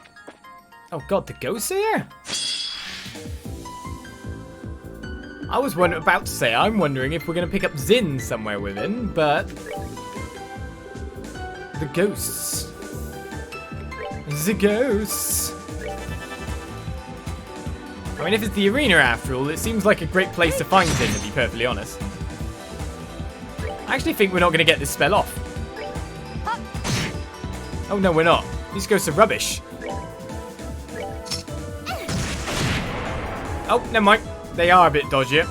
Oh god, the ghosts are here? I was about to say, I'm wondering if we're going to pick up Zin somewhere within, but... The ghosts. The ghosts. I mean, if it's the arena after all, it seems like a great place to find Zin, to be perfectly honest. I actually think we're not going to get this spell off. Oh no, we're not. These ghosts are rubbish. Oh, never mind. They are a bit dodgier.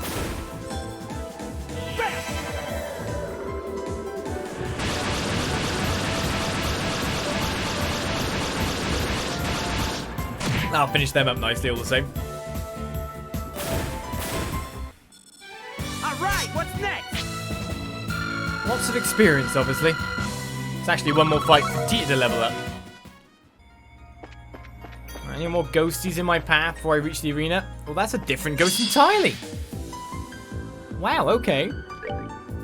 I'll finish them up nicely all the same. Alright, what's next? Lots of experience, obviously. It's actually one more fight for Tita to level up. Any more ghosties in my path before I reach the arena? Well, that's a different ghost entirely. Wow, okay.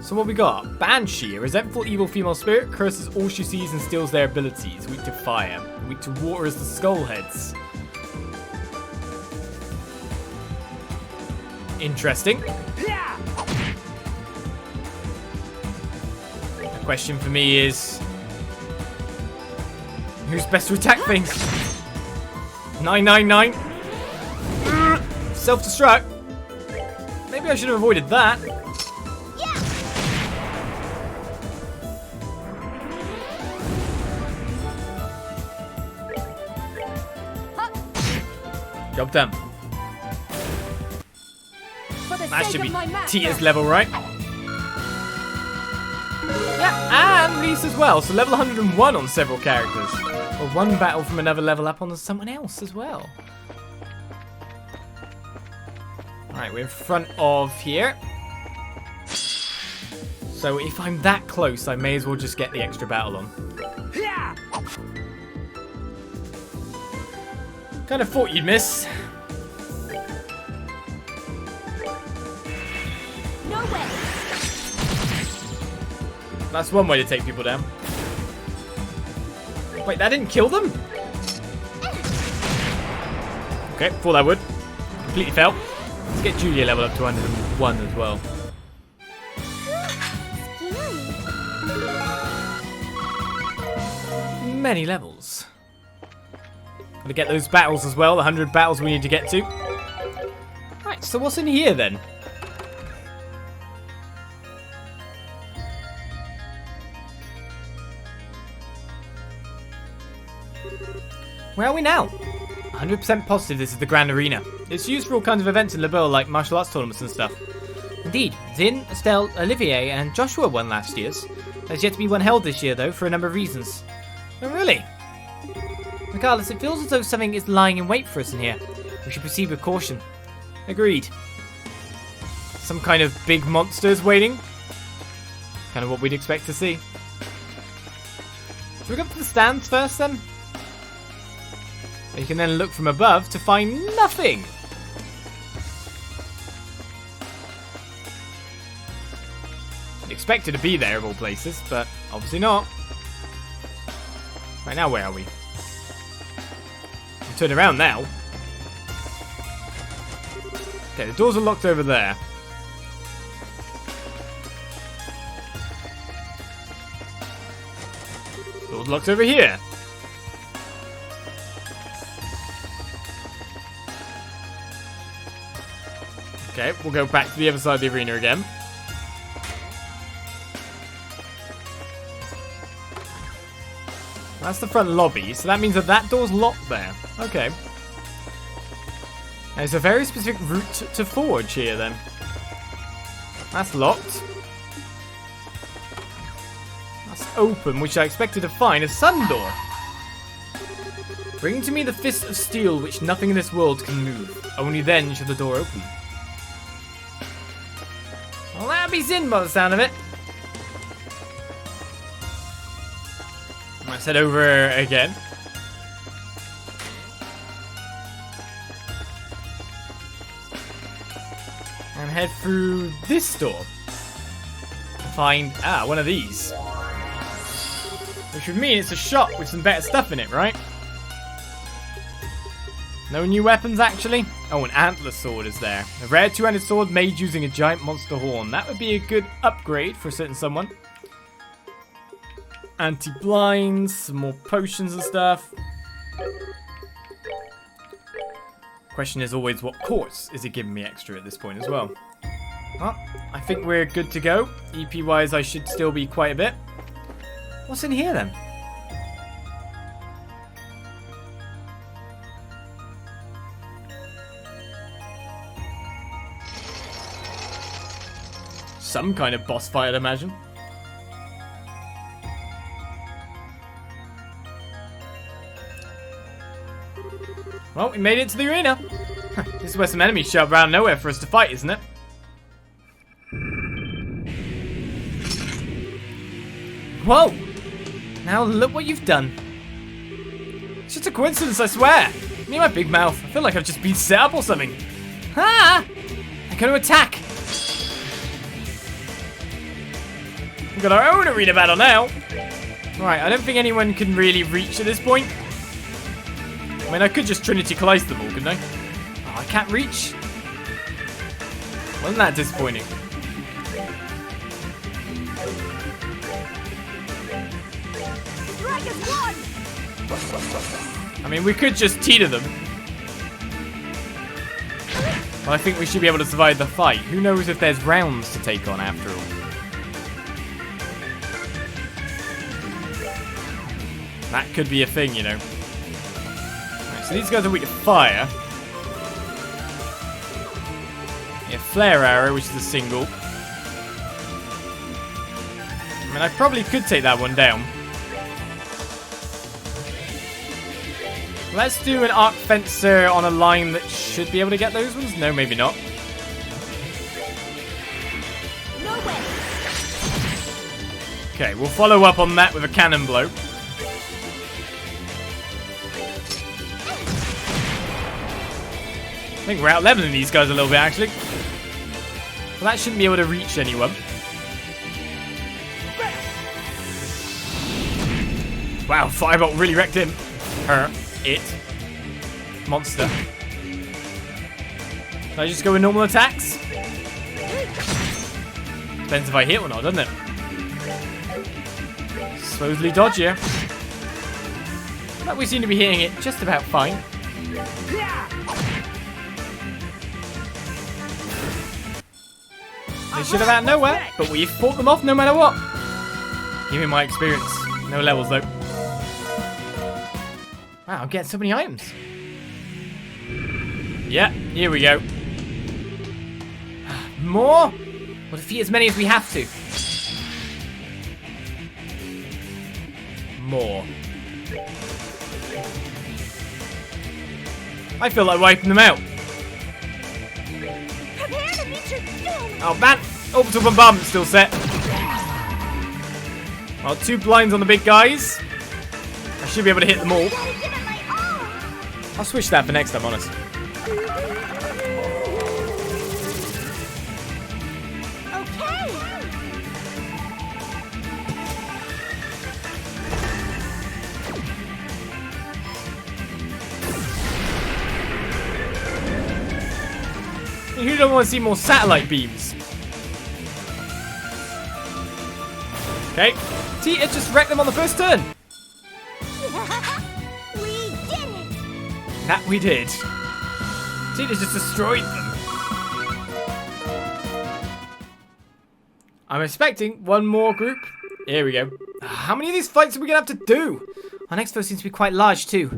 So what we got? Banshee, a resentful evil female spirit, curses all she sees and steals their abilities. Weak to fire. Weak to water as the skull heads. Interesting. Yeah. The question for me is... who's best to attack things? 999. Self-destruct. Maybe I should have avoided that. Job done. That should be Tia's level, right? Yeah, and Lise as well. So level 101 on several characters. Or one battle from another level up on someone else as well. Alright, we're in front of here. So if I'm that close, I may as well just get the extra battle on. Yeah. Kind of thought you'd miss. No way. That's one way to take people down. Wait, that didn't kill them? Okay, thought that would. Completely failed. Let's get Julia level up to 101 as well. Many levels. Gotta get those battles as well, the 100 battles we need to get to. Right, so what's in here then? Where are we now? 100% positive this is the Grand Arena. It's used for all kinds of events in Liberl, like martial arts tournaments and stuff. Indeed, Zin, Estelle, Olivier, and Joshua won last year's. There's yet to be one held this year, though, for a number of reasons. Oh, really? Regardless, it feels as though something is lying in wait for us in here. We should proceed with caution. Agreed. Some kind of big monsters waiting. Kind of what we'd expect to see. Should we go up to the stands first, then? You can then look from above to find nothing. Expected to be there of all places, but obviously not. Right, now where are we? I'll turn around now. Okay, the doors are locked over there. Doors locked over here. Okay, we'll go back to the other side of the arena again. That's the front lobby, so that means that that door's locked there. Okay. There's a very specific route to Forge here, then. That's locked. That's open, which I expected to find a sun door. Bring to me the fist of steel, which nothing in this world can move. Only then shall the door open. Well, that'll be Zin by the sound of it. Let's head over again. And head through this door. Find, one of these. Which would mean it's a shop with some better stuff in it, right? No new weapons, actually. Oh, an antler sword is there. A rare two-handed sword made using a giant monster horn. That would be a good upgrade for a certain someone. Anti-blinds, some more potions and stuff. Question is always, what course is it giving me extra at this point as well? Well, I think we're good to go. EP-wise, I should still be quite a bit. What's in here, then? Some kind of boss fight, I'd imagine. Well, we made it to the arena. This is where some enemies show up around nowhere for us to fight, isn't it? Whoa! Now look what you've done. It's just a coincidence, I swear. Me and my big mouth. I feel like I've just been set up or something. Ah! I'm going to attack. We've got our own arena battle now. Right, I don't think anyone can really reach at this point. I mean, I could just Trinity Collize them all, couldn't I? Oh, I can't reach. Wasn't that disappointing? I mean, we could just teeter them. But I think we should be able to survive the fight. Who knows if there's rounds to take on after all. That could be a thing, you know. So these guys are weak to fire. Yeah, flare arrow, which is a single. I mean, I probably could take that one down. Let's do an arc fencer on a line that should be able to get those ones. No, maybe not. No way. Okay, we'll follow up on that with a cannon blow. I think we're out leveling these guys a little bit, actually. Well, that shouldn't be able to reach anyone. Wow, Firebolt really wrecked him. Her. It. Monster. Can I just go with normal attacks? Depends if I hit or not, doesn't it? Supposedly dodgier. But we seem to be hitting it just about fine. They should have out nowhere, but we've fought them off no matter what. Give me my experience. No levels though. Wow, I'm getting so many items. Yeah, here we go. More? We'll defeat as many as we have to. More. I feel like wiping them out. Prepare to meet your doom. Oh man, orbital bombardment still set. Well, 2 blinds on the big guys. I should be able to hit them all. Gotta give it my all. I'll switch that for next time, honest. Okay. Who don't want to see more satellite beams? Okay. Tita just wrecked them on the first turn. We did it. That we did. Tita just destroyed them. I'm expecting one more group. Here we go. How many of these fights are we going to have to do? Our next foe seems to be quite large too.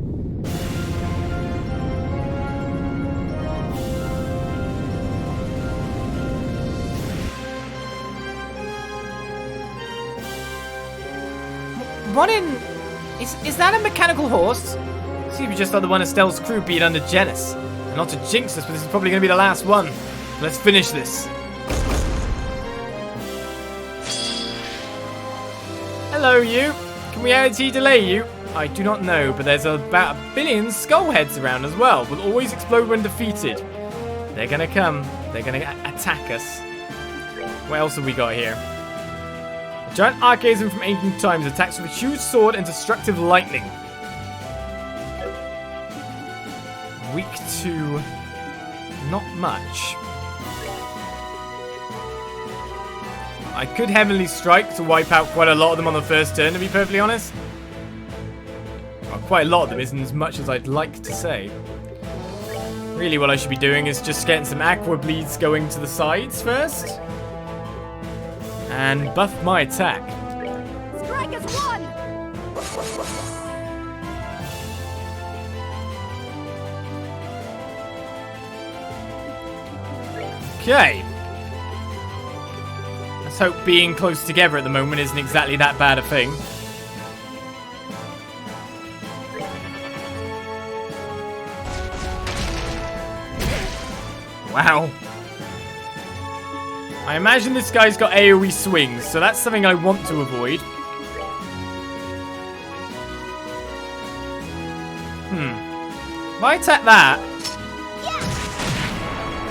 What in... Is that a mechanical horse? See, we just saw the one Estelle's crew beat under Genis. And not to jinx us, but this is probably going to be the last one. Let's finish this. Hello, you. Can reality delay you? I do not know, but there's about 1 billion skull heads around as well. Will always explode when defeated. They're going to come. They're going to attack us. What else have we got here? A giant archaism from ancient times attacks with a huge sword and destructive lightning. Weak to not much. I could Heavenly Strike to wipe out quite a lot of them on the first turn, to be perfectly honest. Well, quite a lot of them isn't as much as I'd like to say. Really what I should be doing is just getting some aqua bleeds going to the sides first. And buff my attack. Strike as one. Okay. Let's hope being close together at the moment isn't exactly that bad a thing. Wow. I imagine this guy's got AoE swings, so that's something I want to avoid. If I attack that,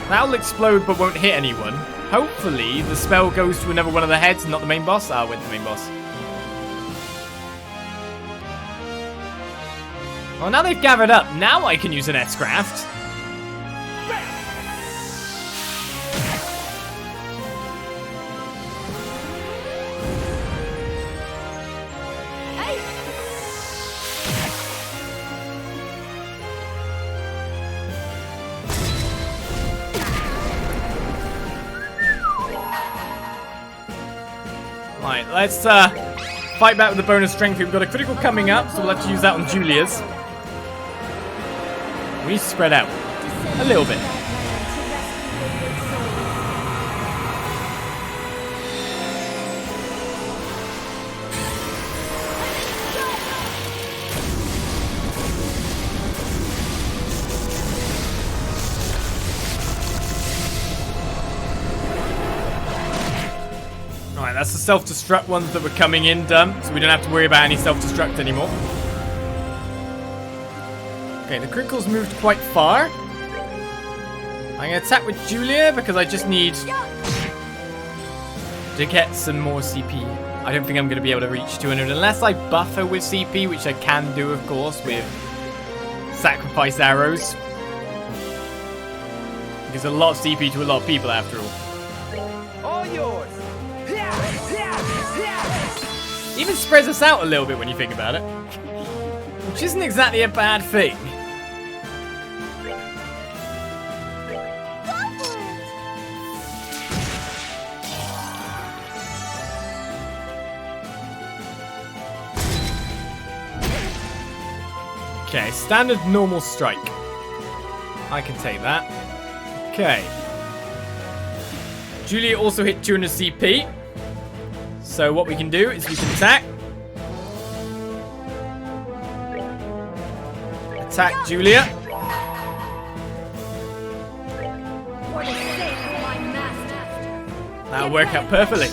that'll explode but won't hit anyone. Hopefully, the spell goes to another one of the heads and not the main boss. Ah, went to the main boss. Well, now they've gathered up. Now I can use an S-Craft. Right, let's fight back with the bonus strength. We've got a critical coming up, so we'll have to use that on Julia's. We spread out a little bit. Alright, that's the self-destruct ones that were coming in done, so we don't have to worry about any self-destruct anymore. Okay, the critical's moved quite far. I'm going to attack with Julia because I just need to get some more CP. I don't think I'm going to be able to reach 200 unless I buff her with CP, which I can do, of course, with sacrifice arrows. Gives a lot of CP to a lot of people, after all. All yours. Even spreads us out a little bit when you think about it. Which isn't exactly a bad thing. Okay, standard normal strike. I can take that. Okay. Julia also hit 200 CP. So what we can do is we can attack. Attack Julia. For the sake of my master. That'll work out perfectly.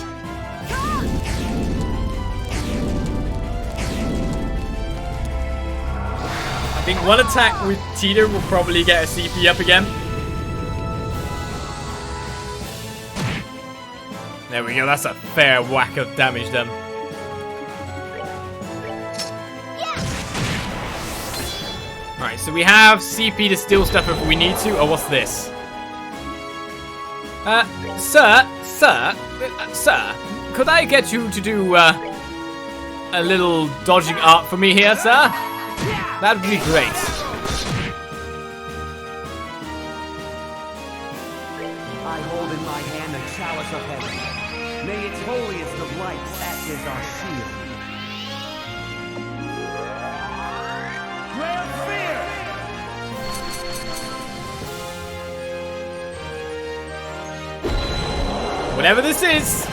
I think one attack with Tita will probably get a CP up again. There we go, that's a fair whack of damage done. Alright, so we have CP to steal stuff if we need to. Oh, what's this? Sir, could I get you to do a little dodging art for me here, sir? That would be great. I hold in my hand the chalice of heaven. May its holiest of lights act as our shield. Great fear! Whatever this is.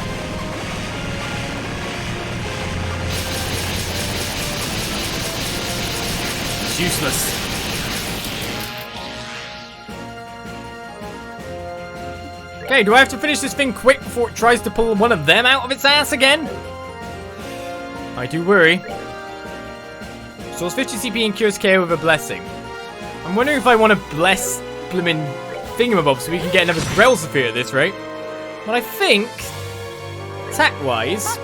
It's useless. Okay, do I have to finish this thing quick before it tries to pull one of them out of its ass again? I do worry. Stores 50 CP and cures KO with a blessing. I'm wondering if I want to bless blimmin' thingamabob so we can get another Gralsritter at this rate. But I think, attack-wise,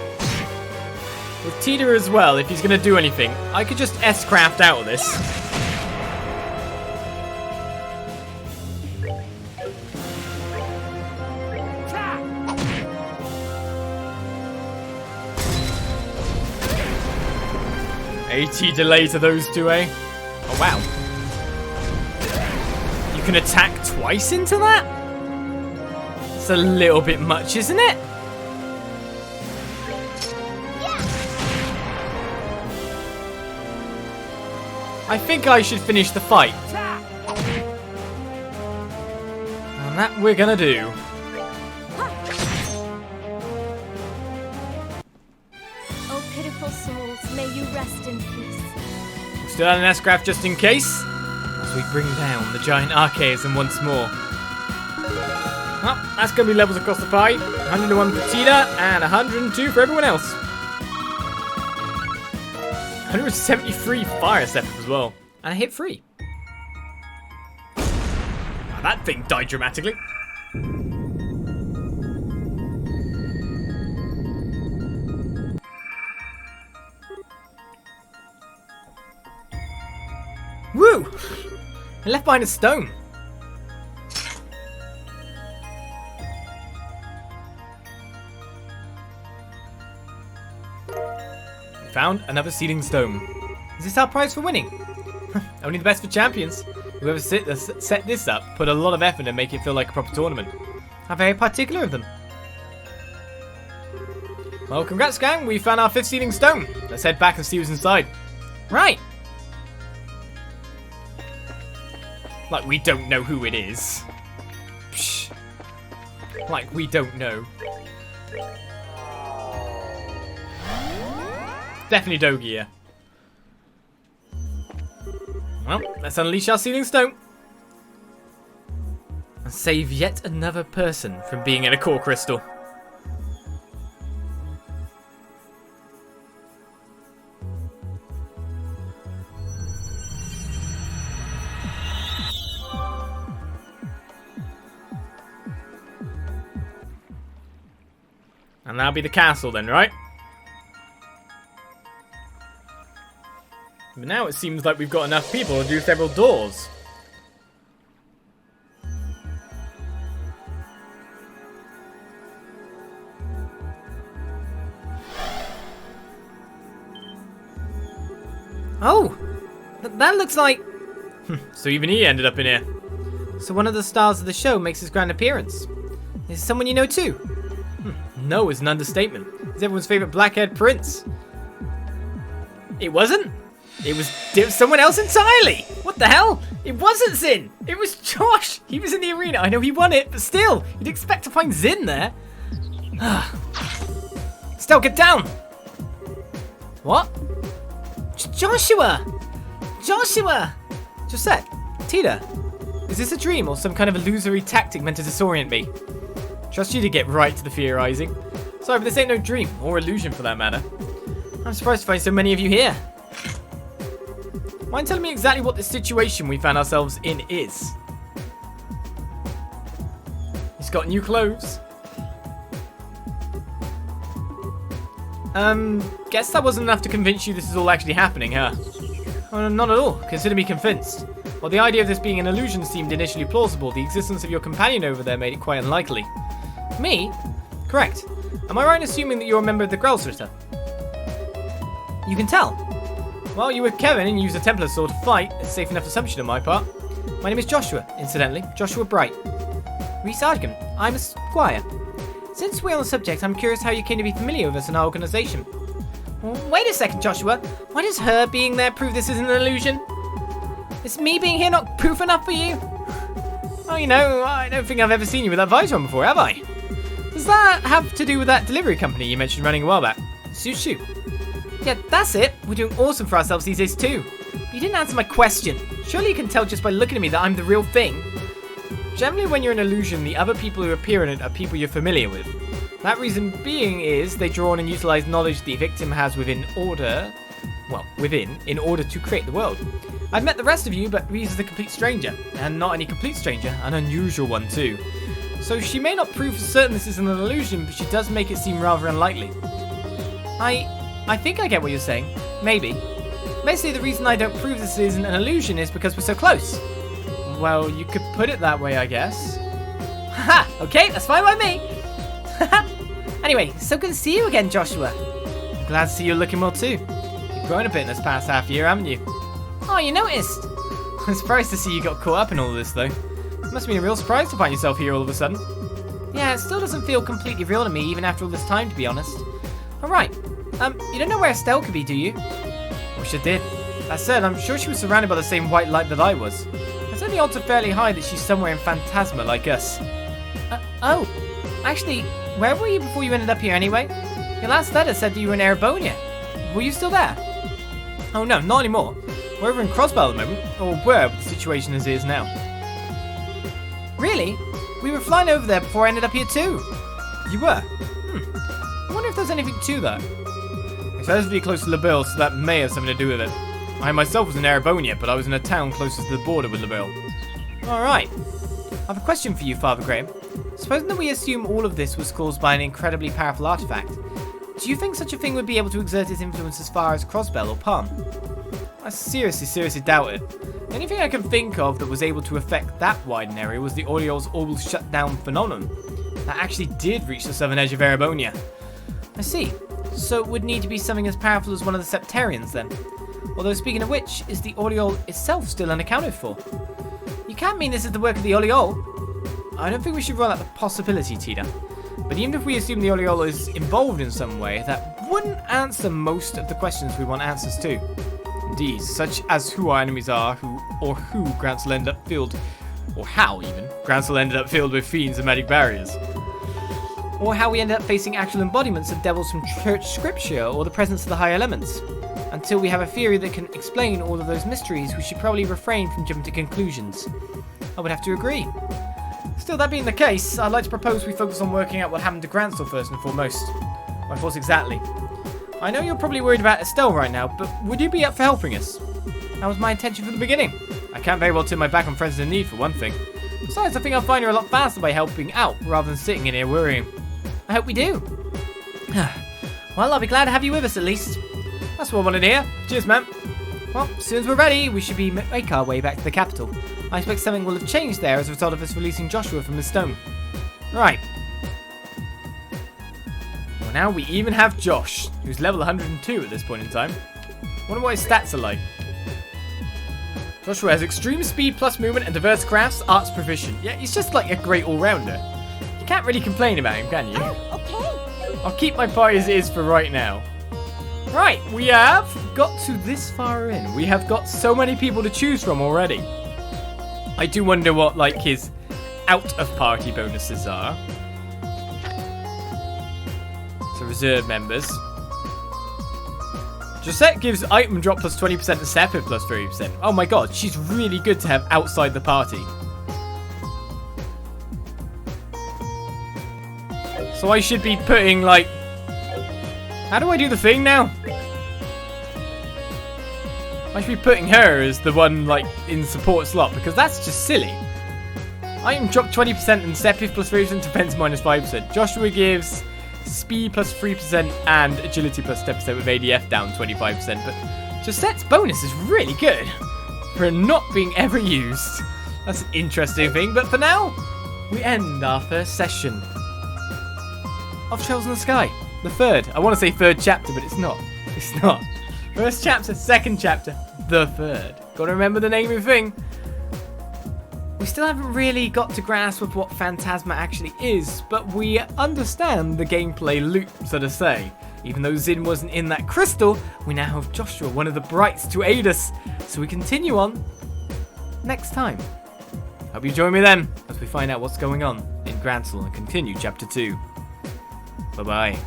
with Tita as well, if he's going to do anything, I could just S-craft out of this. AT delay to those two, eh? Oh, wow. You can attack twice into that? It's a little bit much, isn't it? I think I should finish the fight. And that we're gonna do. Oh, pitiful souls, may you rest in peace. Still had an S-craft just in case. As we bring down the giant archaism once more. Well, that's going to be levels across the pie. 101 for Tita and 102 for everyone else. 173 fire setup as well. And I hit 3. Wow, that thing died dramatically. Woo! I left behind a stone. Found another sealing stone. Is this our prize for winning? Only the best for champions. Whoever set this up put a lot of effort to make it feel like a proper tournament. I'm very particular of them. Well, congrats, gang. We found our 5th sealing stone. Let's head back and see who's inside. Right. Like we don't know who it is. Psh. Like we don't know. Definitely Dogia. Well, let's unleash our sealing stone. And save yet another person from being in a core crystal. And that'll be the castle then, right? But now it seems like we've got enough people to do several doors. Oh! that looks like... So even he ended up in here. So one of the stars of the show makes his grand appearance. Is it someone you know too? No is an understatement. He's everyone's favourite black-haired prince. It wasn't? It was someone else entirely! What the hell? It wasn't Zin! It was Josh! He was in the arena. I know he won it, but still, you'd expect to find Zin there. Still, get down! What? Joshua! Joshua! Josette, Tita, is this a dream or some kind of illusory tactic meant to disorient me? Trust you to get right to the theorizing. Sorry, but this ain't no dream, or illusion for that matter. I'm surprised to find so many of you here. Mind telling me exactly what the situation we found ourselves in is? He's got new clothes. Guess that wasn't enough to convince you this is all actually happening, huh? Oh, not at all. Consider me convinced. While the idea of this being an illusion seemed initially plausible, the existence of your companion over there made it quite unlikely. Me? Correct. Am I right in assuming that you're a member of the Gralsritter? You can tell. Well, you were Kevin and you used a Templar sword to fight. It's a safe enough assumption on my part. My name is Joshua, incidentally. Joshua Bright. Reese Ardgan. I'm a squire. Since we're on the subject, I'm curious how you came to be familiar with us in our organisation. Wait a second, Joshua. Why does her being there prove this isn't an illusion? Is me being here not proof enough for you? Oh, you know, I don't think I've ever seen you with that visor on before, have I? Does that have to do with that delivery company you mentioned running a while back? Suits you. Yeah, that's it. We're doing awesome for ourselves these days too. But you didn't answer my question. Surely you can tell just by looking at me that I'm the real thing. Generally, when you're an illusion, the other people who appear in it are people you're familiar with. That reason being is they draw on and utilize knowledge the victim has in order to create the world. I've met the rest of you, but Reese is a complete stranger. And not any complete stranger, an unusual one too. So she may not prove for certain this isn't an illusion, but she does make it seem rather unlikely. I think I get what you're saying. Maybe. Basically, the reason I don't prove this isn't an illusion is because we're so close. Well, you could put it that way, I guess. Haha! Okay, that's fine by me. Anyway, so good to see you again, Joshua. I'm glad to see you looking well too. You've grown a bit in this past half year, haven't you? Oh, you noticed? I'm surprised to see you got caught up in all of this, though. It must have been a real surprise to find yourself here all of a sudden. Yeah, it still doesn't feel completely real to me, even after all this time, to be honest. Alright, you don't know where Estelle could be, do you? Wish I did. That said, I'm sure she was surrounded by the same white light that I was. I'd say the odds are fairly high that she's somewhere in Phantasma like us. Oh, actually, where were you before you ended up here anyway? Your last letter said that you were in Erebonia. Were you still there? Oh no, not anymore. We're over in Crossbell at the moment, or were, with the situation as it is now. Really? We were flying over there before I ended up here too. You were? I wonder if there's anything to that. It's relatively close to Liberl, so that may have something to do with it. I myself was in Erebonia, but I was in a town closest to the border with Liberl. Alright. I have a question for you, Father Graham. Supposing that we assume all of this was caused by an incredibly powerful artifact, do you think such a thing would be able to exert its influence as far as Crossbell or Palm? I seriously doubt it. The only thing I can think of that was able to affect that wide an area was the Aureole's orbital shutdown phenomenon. That actually did reach the southern edge of Erebonia. I see. So it would need to be something as powerful as one of the Septarians then. Although speaking of which, is the Aureole itself still unaccounted for? You can't mean this is the work of the Aureole. I don't think we should rule out the possibility, Tita. But even if we assume the Aureole is involved in some way, that wouldn't answer most of the questions we want answers to. Indeed, such as who our enemies are, who grants will end up filled, or how even, grants will end up filled with fiends and magic barriers. Or how we end up facing actual embodiments of devils from church scripture or the presence of the higher elements. Until we have a theory that can explain all of those mysteries, we should probably refrain from jumping to conclusions. I would have to agree. Still, that being the case, I'd like to propose we focus on working out what happened to Gransel first and foremost. My thoughts exactly. I know you're probably worried about Estelle right now, but would you be up for helping us? That was my intention from the beginning. I can't very well turn my back on friends in need, for one thing. Besides, I think I'll find her a lot faster by helping out, rather than sitting in here worrying. I hope we do. Well, I'll be glad to have you with us at least. That's what I wanted to hear. Cheers, man. Well, as soon as we're ready, we should make our way back to the capital. I expect something will have changed there as a result of us releasing Joshua from the stone. Right. Well, now we even have Josh, who's level 102 at this point in time. Wonder what his stats are like. Joshua has extreme speed plus movement and diverse crafts, arts proficient. Yeah, he's just like a great all-rounder. You can't really complain about him, can you? Okay. I'll keep my party as it is for right now. Right, we have got to this far in. We have got so many people to choose from already. I do wonder what, like, his out-of-party bonuses are. So, reserve members. Josette gives item drop plus 20% and Sepith plus 30%. Oh my god, she's really good to have outside the party. So I should be putting, like... How do I do the thing now? I should be putting her as the one, like, in support slot, because that's just silly. Item drop 20% and Sepith plus 30%, defense minus 5%. Joshua gives speed plus 3% and agility plus 10% with ADF down 25%. But Josette's bonus is really good for not being ever used. That's an interesting thing. But for now, we end our first session of Trails in the Sky. The third. I want to say third chapter, but it's not. It's not. First chapter, second chapter, the third. Gotta remember the name of the thing. We still haven't really got to grasp of what Phantasma actually is, but we understand the gameplay loop, so to say. Even though Zin wasn't in that crystal, we now have Joshua, one of the Brights, to aid us. So we continue on next time. Hope you join me then, as we find out what's going on in Gransel and continue Chapter 2. Bye-bye.